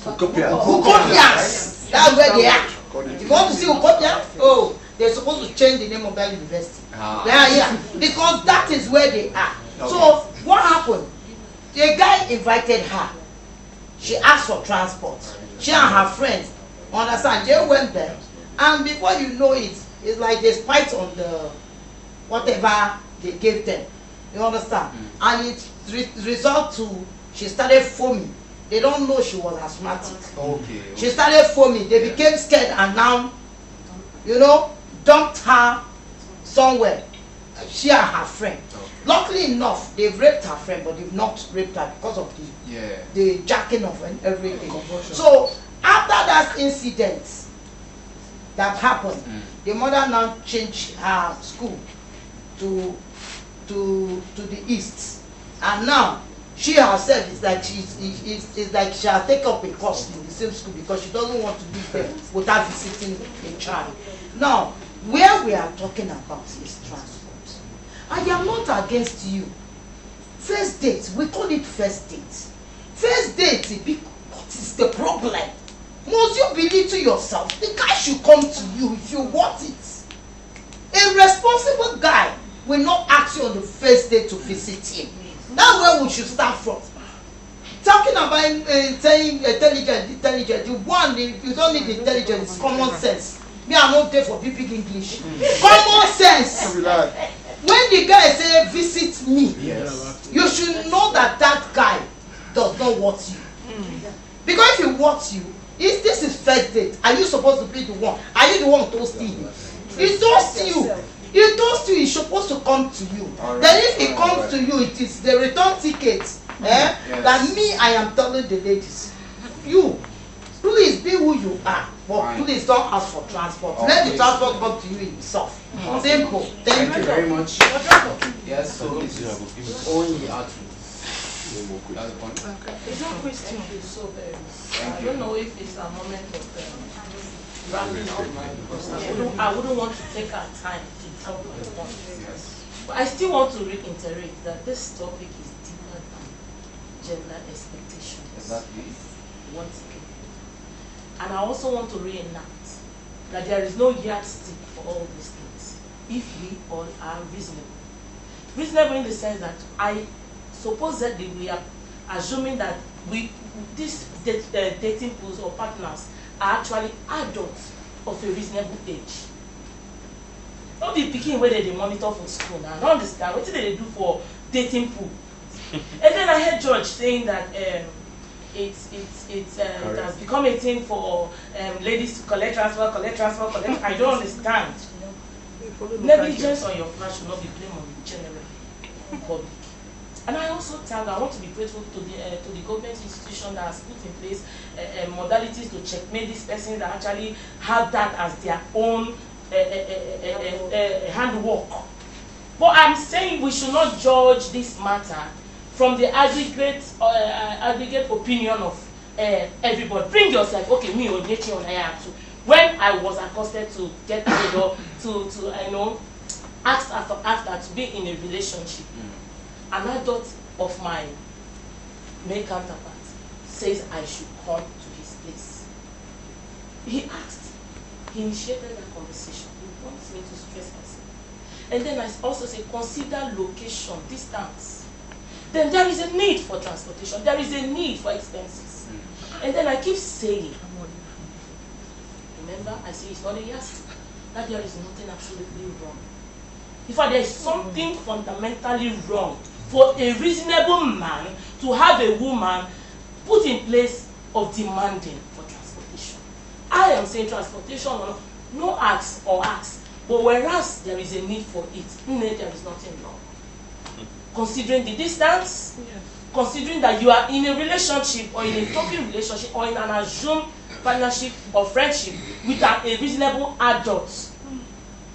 Utopians. That's where they are. You want to see Utopia? Oh, they're supposed to change the name of that university. They are here because that is where they are. Okay. So what happened? The guy invited her. She asked for transport. She and her friends, understand? They went there, and before you know it, it's like they spite on the whatever they gave them. You understand? And it result to she started foaming. They don't know she was asthmatic. Okay. She started foaming. They became scared and now, you know, dumped her somewhere. She and her friend. Luckily enough, they've raped her friend, but they've not raped her because of the jacking off and everything. So after that incident that happened, the mother now changed her school to the east, and now she herself is like she has taken up a course in the same school because she doesn't want to live there without visiting a child. Now, where we are talking about is transport. I am not against you. First date, we call it first date. First date, what is the problem? Must you believe to yourself? The guy should come to you if you want it. A responsible guy will not ask you on the first day to visit him. That's where we should start from. Talking about saying intelligent, you don't need intelligence, it's common sense. Me, I'm not there for big English. Common sense. When the guy say visit me, you should know that that guy does not want you. Because if he wants you, if this is first date, are you supposed to be the one? Are you the one toasting him? He toasts you. He toasts you, he's supposed to come to you. Right. Then if he comes to you, it is the return ticket. That me, I am telling the ladies, you, please be who you are, but please don't ask for transport. Let the transport come to you himself. Simple. Thank you very much. Yes, so this is only out. It's not question. So I don't know if it's a moment of rounding up because I wouldn't want to take our time to talk about the point. But I still want to reiterate that this topic is deeper than gender expectations. Exactly. Once again. And I also want to reenact that there is no yardstick for all these things if we all are reasonable. Reasonable in the sense that I supposedly we are assuming that these dating pools or partners are actually adults of a reasonable age. Not the picking whether they monitor for school now. I don't understand. What did they do for dating pool? And then I heard George saying that it has become a thing for ladies to collect transfer. I don't understand. Negligence on your part should not be blamed on the general public. And I also I want to be grateful to the government institution that has put in place modalities to checkmate these persons that actually have that as their own handwork. But I'm saying we should not judge this matter from the aggregate opinion of everybody. Bring yourself, okay, me or nature on I too. When I was accosted to get married or to asked after to be in a relationship, an adult of my male counterpart says I should come to his place. He asked, he initiated that conversation. He wants me to stress myself. And then I also say, consider location, distance. Then there is a need for transportation. There is a need for expenses. And then I keep saying, remember, I say it's not a yes, that there is nothing absolutely wrong. In fact, there is something fundamentally wrong for a reasonable man to have a woman put in place of demanding for transportation. I am saying transportation, no acts or acts, but whereas there is a need for it, there is nothing wrong. Considering the distance, considering that you are in a relationship or in a talking relationship or in an assumed partnership or friendship with a reasonable adult,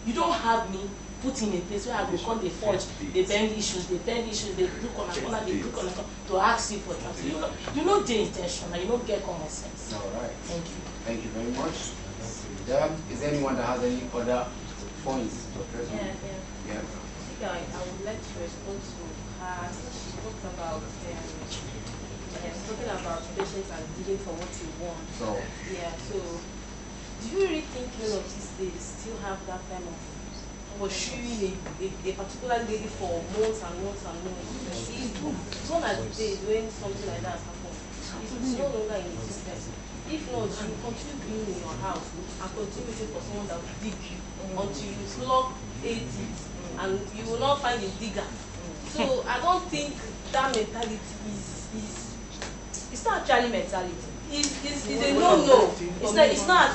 you don't have me put in a place where I will come, they forge, they bend issues, they look on a corner, they look on a corner to ask you for transport. You know the intention, and you don't get common sense. All right. Thank you. Thank you very much. Is there anyone that has any other points to address? Yeah. Okay, I would like to respond to her. She talked about talking about patience and digging for what you want. So yeah, so do you really think men of these days still have that kind of pursuing a particular lady for months and months and months? It's not like the days when something like that happens. It's no longer in existence. If not, you continue being in your house and continue waiting for someone that will dig you until you clock 80 and you will not find a digger. So I don't think that mentality is it's not actually mentality. It's a no. It's not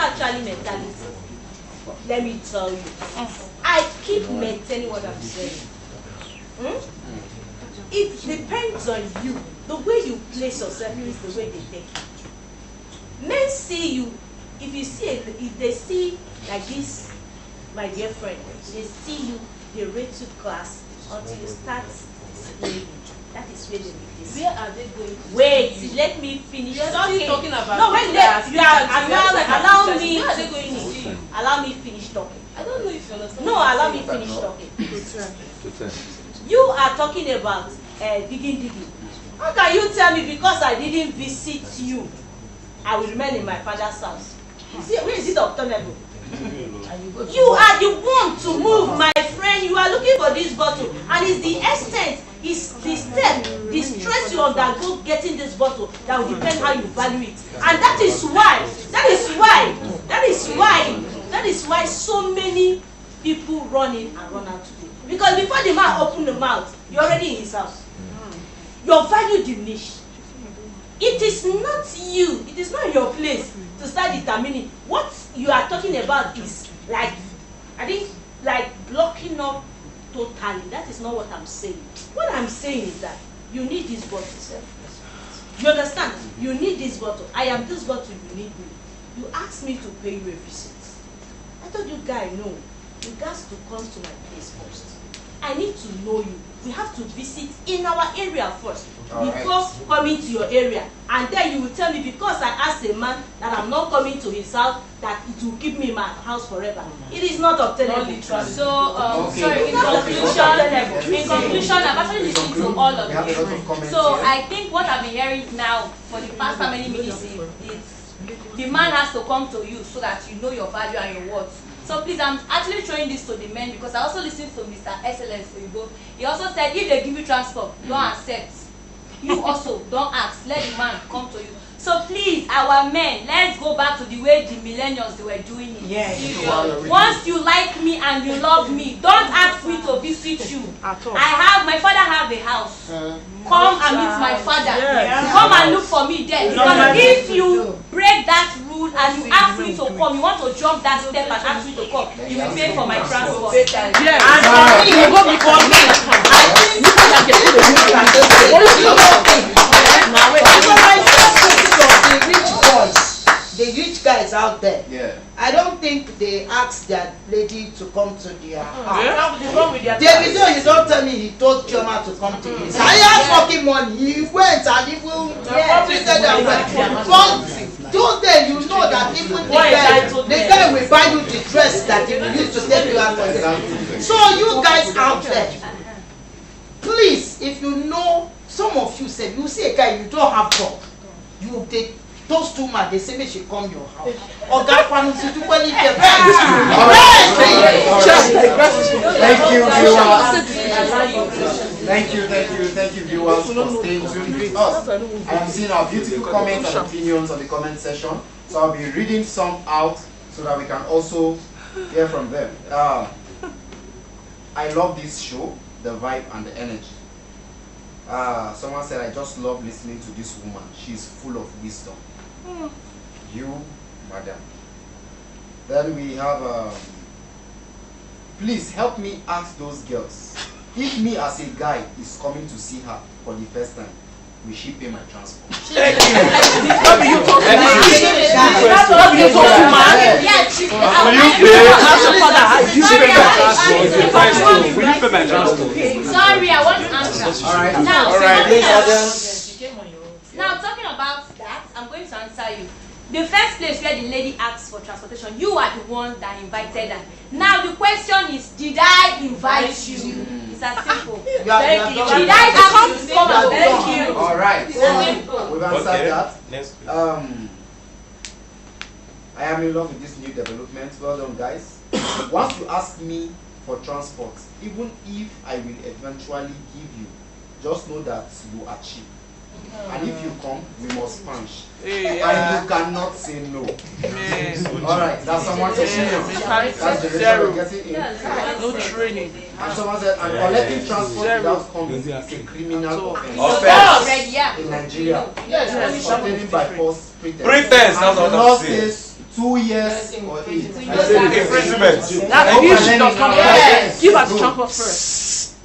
actually mentality. Let me tell you. I keep maintaining what I'm saying. It depends on you. The way you place yourself is the way they take you. Men see you, if they see like this, my dear friend, they see you, they rate you class until you start slaving. That is where they make this. Where are they going to? Wait, let me finish. You're still talking about. No, wait, allow me finish talking. I don't know if you understand. No, allow me finish talking. You are talking about digging. How can you tell me because I didn't visit you, I will remain in my father's house? See, where is it obtainable? You are the one to move, my friend. You are looking for this bottle, and it's the extent, it's the step, the stress you undergo getting this bottle that will depend how you value it. And that is why so many people run in and run out today. Because before the man open the mouth, you're already in his house. Your value diminished. It is not you. It is not your place to start determining what you are talking about. Is like, I think, like blocking up totally. That is not what I'm saying. What I'm saying is that you need this bottle. You understand? You need this bottle. I am this bottle. You need me. You asked me to pay you a visit. I told you, guy, no. You got to come to my place first. I need to know you. We have to visit in our area first before coming to your area, and then you will tell me because I asked a man that I'm not coming to his house that it will keep me in my house forever. It is not obtainable. So, sorry, in conclusion, I've actually listened to all of you. So I think what I've been hearing now for the past how many minutes is the man has to come to you so that you know your value and your worth. So please, I'm actually showing this to the men because I also listened to Mr. Excellence Oyibo. He also said if they give you transport, don't accept. You also don't ask. Let the man come to you. So please, our men, let's go back to the way the millennials they were doing it. Yes. Once you like me and you love me, don't ask me to visit you. My father have a house. Come and meet my father. Come and look for me there. Because if you break that rule and you ask me to come, you want to jump that step and ask me to come, you will pay for my transport. Yes. And for me, you go before me. The rich guys out there. Yeah. I don't think they ask their lady to come to their house. Yeah. Davido, you don't tell me he told Chioma to come to his house. I have fucking money. He went and even treated them well. But those days, you know that even the guy will buy you the dress that he will use to take you out for them. So you guys out there, please, if you know, some of you said, you see a guy, you don't have job. You take those two men, they say they should come your house. Or God promise you to when you get back. Thank you, viewers. Thank you, viewers, for staying tuned with us. I am seeing our beautiful comments and opinions on the comment section, so I'll be reading some out so that we can also hear from them. I love this show, the vibe and the energy. Someone said, I just love listening to this woman. She's full of wisdom. You, madam. Then we have, please help me ask those girls. If me as a guy is coming to see her for the first time, will she pay my transport? Thank you. What will you talk to man? What will you talk to man? Will you pay my transport? Sorry, I want to answer. All right. Now, talking about that, I'm going to answer you. The first place where the lady asks for transportation, you are the one that invited her. Now the question is, did I invite you? It's as simple. Thank you. Did I ask you to come and thank you? All right. We've answered that. Next. I am in love with this new development. Well done, guys. Once you ask me for transport, even if I will eventually give you, just know that you are cheap. And if you come, we must punch. And you cannot say no. Alright, that's someone said no. That's the reason we're getting in. No training. And someone said, and collecting transport without coming is a criminal offense in Nigeria. Yes, obtaining by false pretense. Pretense, that's what I'm saying. 2 years or 8. Imprisonment. That's you should not come first. Give us transport first.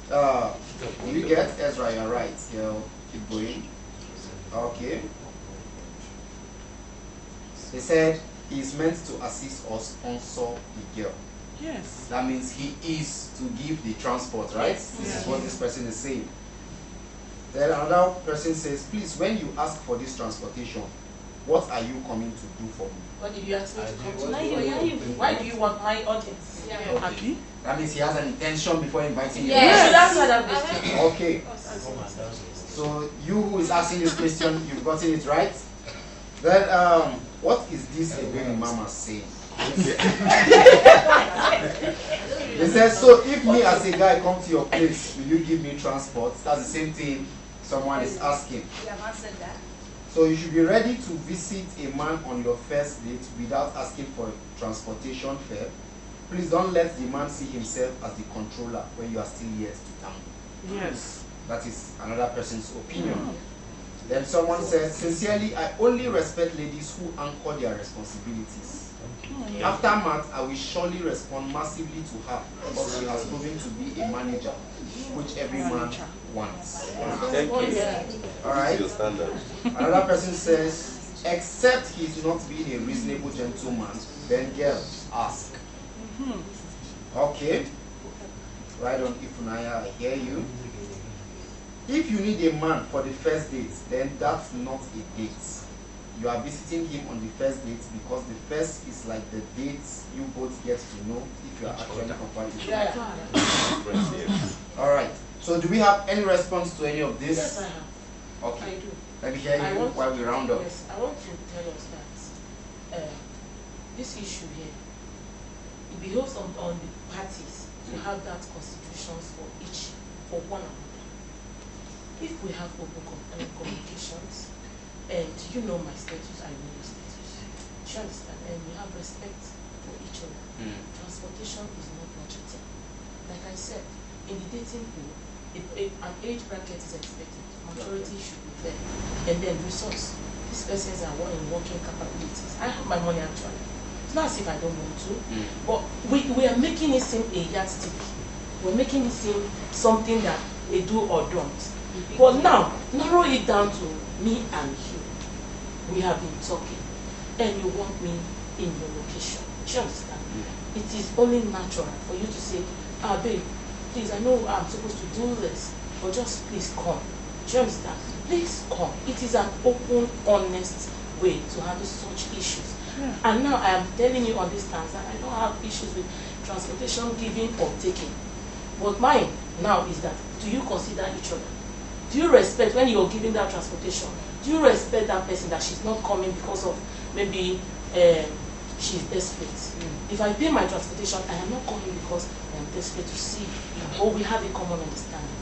You get Ezra, you're right. Keep going. Okay. They said he is meant to assist or sponsor the girl. Yes. That means he is to give the transport, right? Yes. This is what this person is saying. Then another person says, please, when you ask for this transportation, what are you coming to do for me? What did you ask me to come to? Why do you want my audience? Happy? That means he has an intention before inviting you. Yes, that's what I'm asking. Okay. So you who is asking this question, you've gotten it right. Then what is this a baby mama saying? They said, so if me as a guy come to your place, will you give me transport? That's the same thing someone is asking. You have answered that. So you should be ready to visit a man on your first date without asking for transportation fare. Please don't let the man see himself as the controller when you are still yet to town. Yes. That is another person's opinion. Then someone says, sincerely, I only respect ladies who anchor their responsibilities. After math, I will surely respond massively to her because she has proven to be a manager, which every man wants. Thank you. Alright. Your standard. Another person says, except he's not being a reasonable gentleman, then girls ask. Okay. Right on, Ifunaya, I hear you. If you need a man for the first date, then that's not a date. You are visiting him on the first date because the first is like the dates you both get to know if you are actually compatible. Alright. So do we have any response to any of this? Yes, I have. Okay. I do. Let me hear you while we round up. Yes, I want to tell us that this issue here, it behoves on the parties to have that constitutions for one another. If we have open communications, and you know my status, I know your status, do you understand? And we have respect for each other. Transportation is not budgeting. Like I said, in the dating pool, an age bracket is expected. Maturity should be there. And then resource. These persons are in working capabilities. I have my money actually. It's not as if I don't want to, but we are making it seem a yardstick. We're making it seem something that they do or don't. But now, narrow it down to me and you. We have been talking, and you want me in your location. Do you understand? It is only natural for you to say, babe, please, I know I'm supposed to do this, but just please come. Do you understand? Please come. It is an open, honest way to handle such issues. And now I am telling you on this stance that I don't have issues with transportation giving or taking. But mine now is that, do you consider each other? Do you respect when you're giving that transportation? Do you respect that person that she's not coming because of maybe she's desperate? If I pay my transportation, I am not coming because I am desperate to see you. But we have a common understanding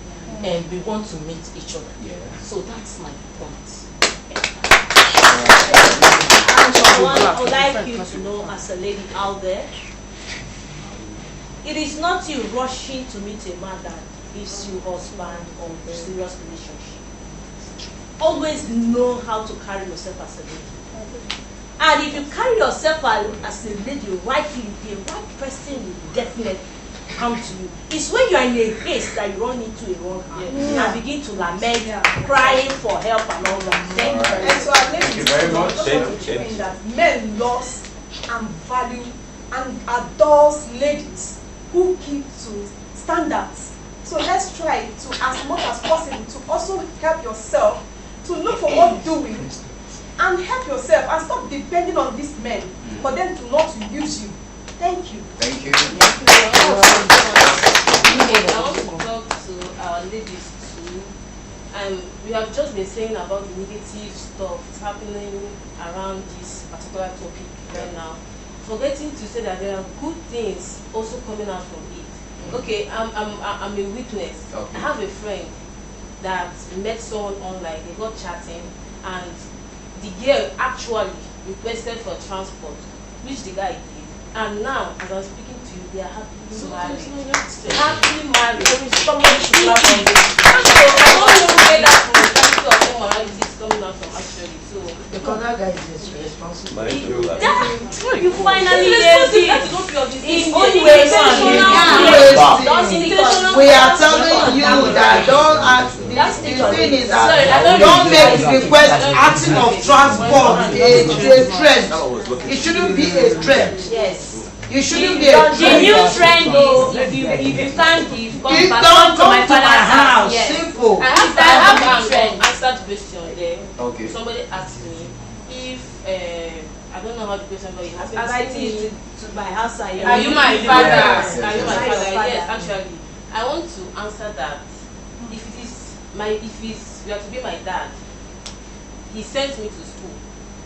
and we want to meet each other. So that's my point. I would like you to know, as a lady out there, it is not you rushing to meet a man that gives you husband or serious relationship. Always know how to carry yourself as a lady. And if you carry yourself as a lady rightly, the right person will definitely come to you. It's when you are in a haste that you run into a wrong hand and begin to lament, crying for help and all that. Thank you very much. Thank you. That men loves and value and adores ladies who keep to standards. So let's try to, as much as possible, to also help yourself to look for what doing and help yourself and stop depending on these men for them to not to use you. Thank you. Thank you. I want to talk to our ladies too. We have just been saying about the negative stuff happening around this particular topic right now, forgetting to say that there are good things also coming out from it. Okay, I'm a witness. Okay. I have a friend that met someone online. They got chatting, and the girl actually requested for transport, which the guy did. And now, as I'm speaking to you, they are happily married. Happily married. So somebody should clap on this. So I don't know where that mentality of immorality is coming out from actually. So because that guy is responsible. You finally did it. We are telling you that don't ask. The thing is that don't make request asking of transport a trend. It shouldn't be a trend. Yes. It shouldn't be a trend. The new trend is if you can't give, come It back don't to my come to my father's house. Yes. Simple. I have an answered question there. Okay. Somebody asked me if I don't know how the question goes. Invite me to my house. Are you my father? Yes, Are you my yes. father? Yes, actually, I want to answer that. If you are to be my dad, he sent me to school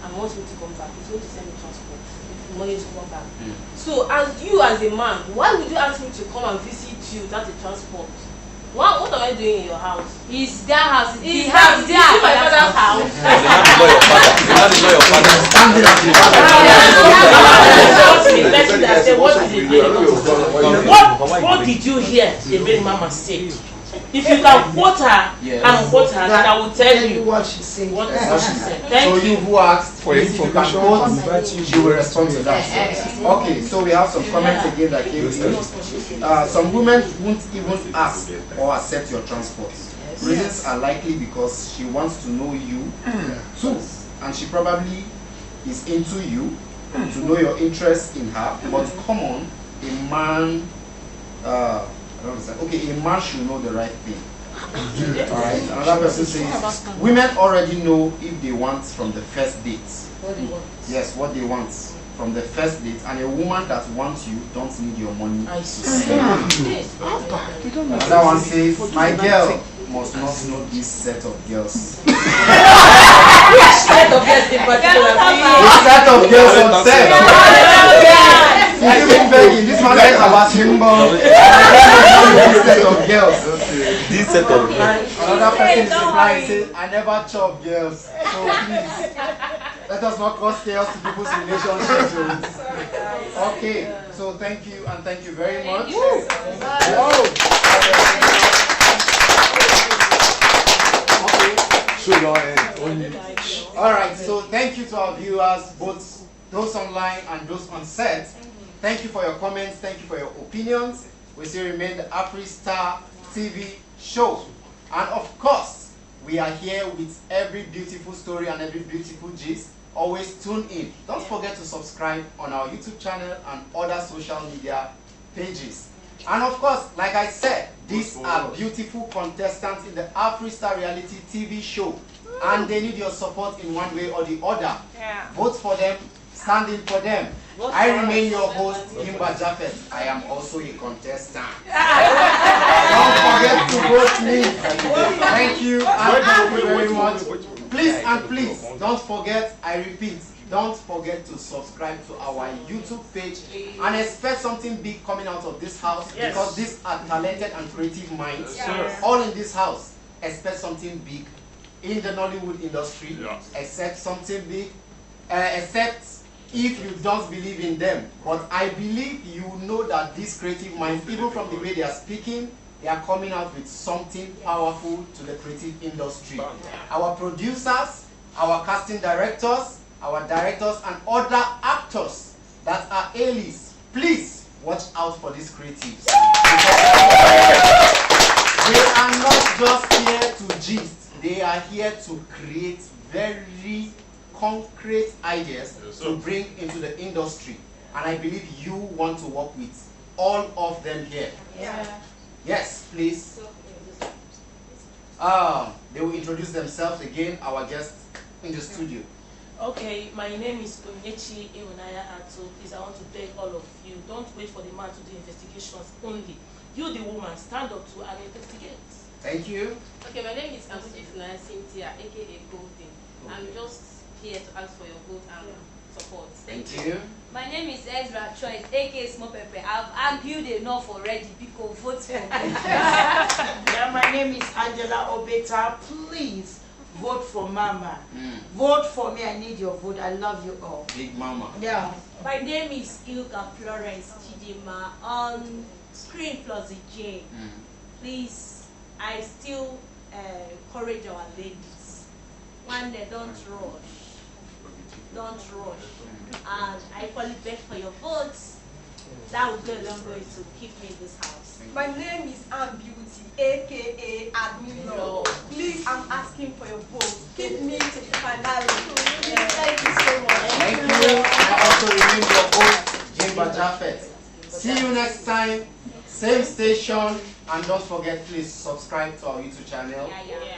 and wants me to come back. He's going to send me transport, money to come back. So, as a man, why would you ask me to come and visit you without a transport? What am I doing in your house? It's their house. It's my father's house. What did you hear the baby mama say? If you can quote her and quote her, then I will tell you what she said. What she said. So Thank you who asked for information, she will respond to that. Okay, so we have some comments again that came in. Some women won't even ask or accept your transport. Reasons are likely because she wants to know you too, and she probably is into you to know your interest in her. But come on, a man. I don't understand. Okay, a man should know the right thing. Alright, another person says, women already know if they want from the first date. What do you want? Yes, what they want from the first date. And a woman that wants you don't need your money. I see. Another one says, my girl must not know this set of girls. Which set of girls in particular? The set of girls on set. Even begging, this man said about symbol. This set of girls. This set of girls. Another person is replying says, I never chop girls. So please, let us not cause chaos to people's relationships. Okay, so thank you and thank you very much. Alright, so thank you to our viewers, both those online and those on set. Thank you for your comments, thank you for your opinions. We still remain the AfriStar TV show. And of course, we are here with every beautiful story and every beautiful gist. Always tune in. Don't forget to subscribe on our YouTube channel and other social media pages. And of course, like I said, these are beautiful contestants in the AfriStar reality TV show. And they need your support in one way or the other. Vote for them, stand in for them. I remain your host, Himba Japheth. I am also a contestant. Don't forget to vote me. Thank you and thank you very much. Please and please, don't forget, I repeat, don't forget to subscribe to our YouTube page and expect something big coming out of this house because these are talented and creative minds. All in this house, expect something big in the Nollywood industry, expect something big, except if you don't believe in them. But I believe you know that these creative minds, even from the way they are speaking, they are coming out with something powerful to the creative industry. Our producers, our casting directors, our directors and other actors that are A-list, please watch out for these creatives. They are not just here to gist, they are here to create very concrete ideas to bring into the industry. And I believe you want to work with all of them here. Yes, please. They will introduce themselves again, our guests in the studio. Okay, my name is Onyechi Iwunaya Ato. Please, I want to beg all of you, don't wait for the man to do investigations only. You, the woman, stand up to and investigate. Thank you. Okay, my name is Abuji Funaya Cynthia, aka Golden. I'm just here to ask for your vote and support. Thank you. My name is Ezra Choice, aka Small Pepper. I've argued enough already. Because vote for me. Yeah, my name is Angela Obeta. Please vote for Mama. Vote for me. I need your vote. I love you all. Big Mama. Yeah. My name is Ilka Florence Chidima. On screen plus the J. Please, I still encourage our ladies. One, they don't rush. Don't rush. And I equally beg for your votes. That will go a long way to keep me in this house. My name is Ann Beauty, aka Admin. Please, I'm asking for your vote. Keep me to the finale. Thank you so much. Thank you. I also remain your host, Jimba Jaffet. See you next time. Same station. And don't forget, please subscribe to our YouTube channel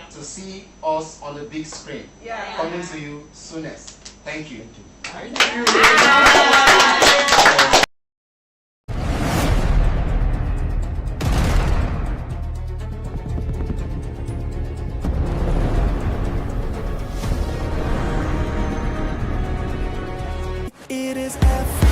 to see us on the big screen. Coming to you soonest. Thank you. Thank you. It is Africa.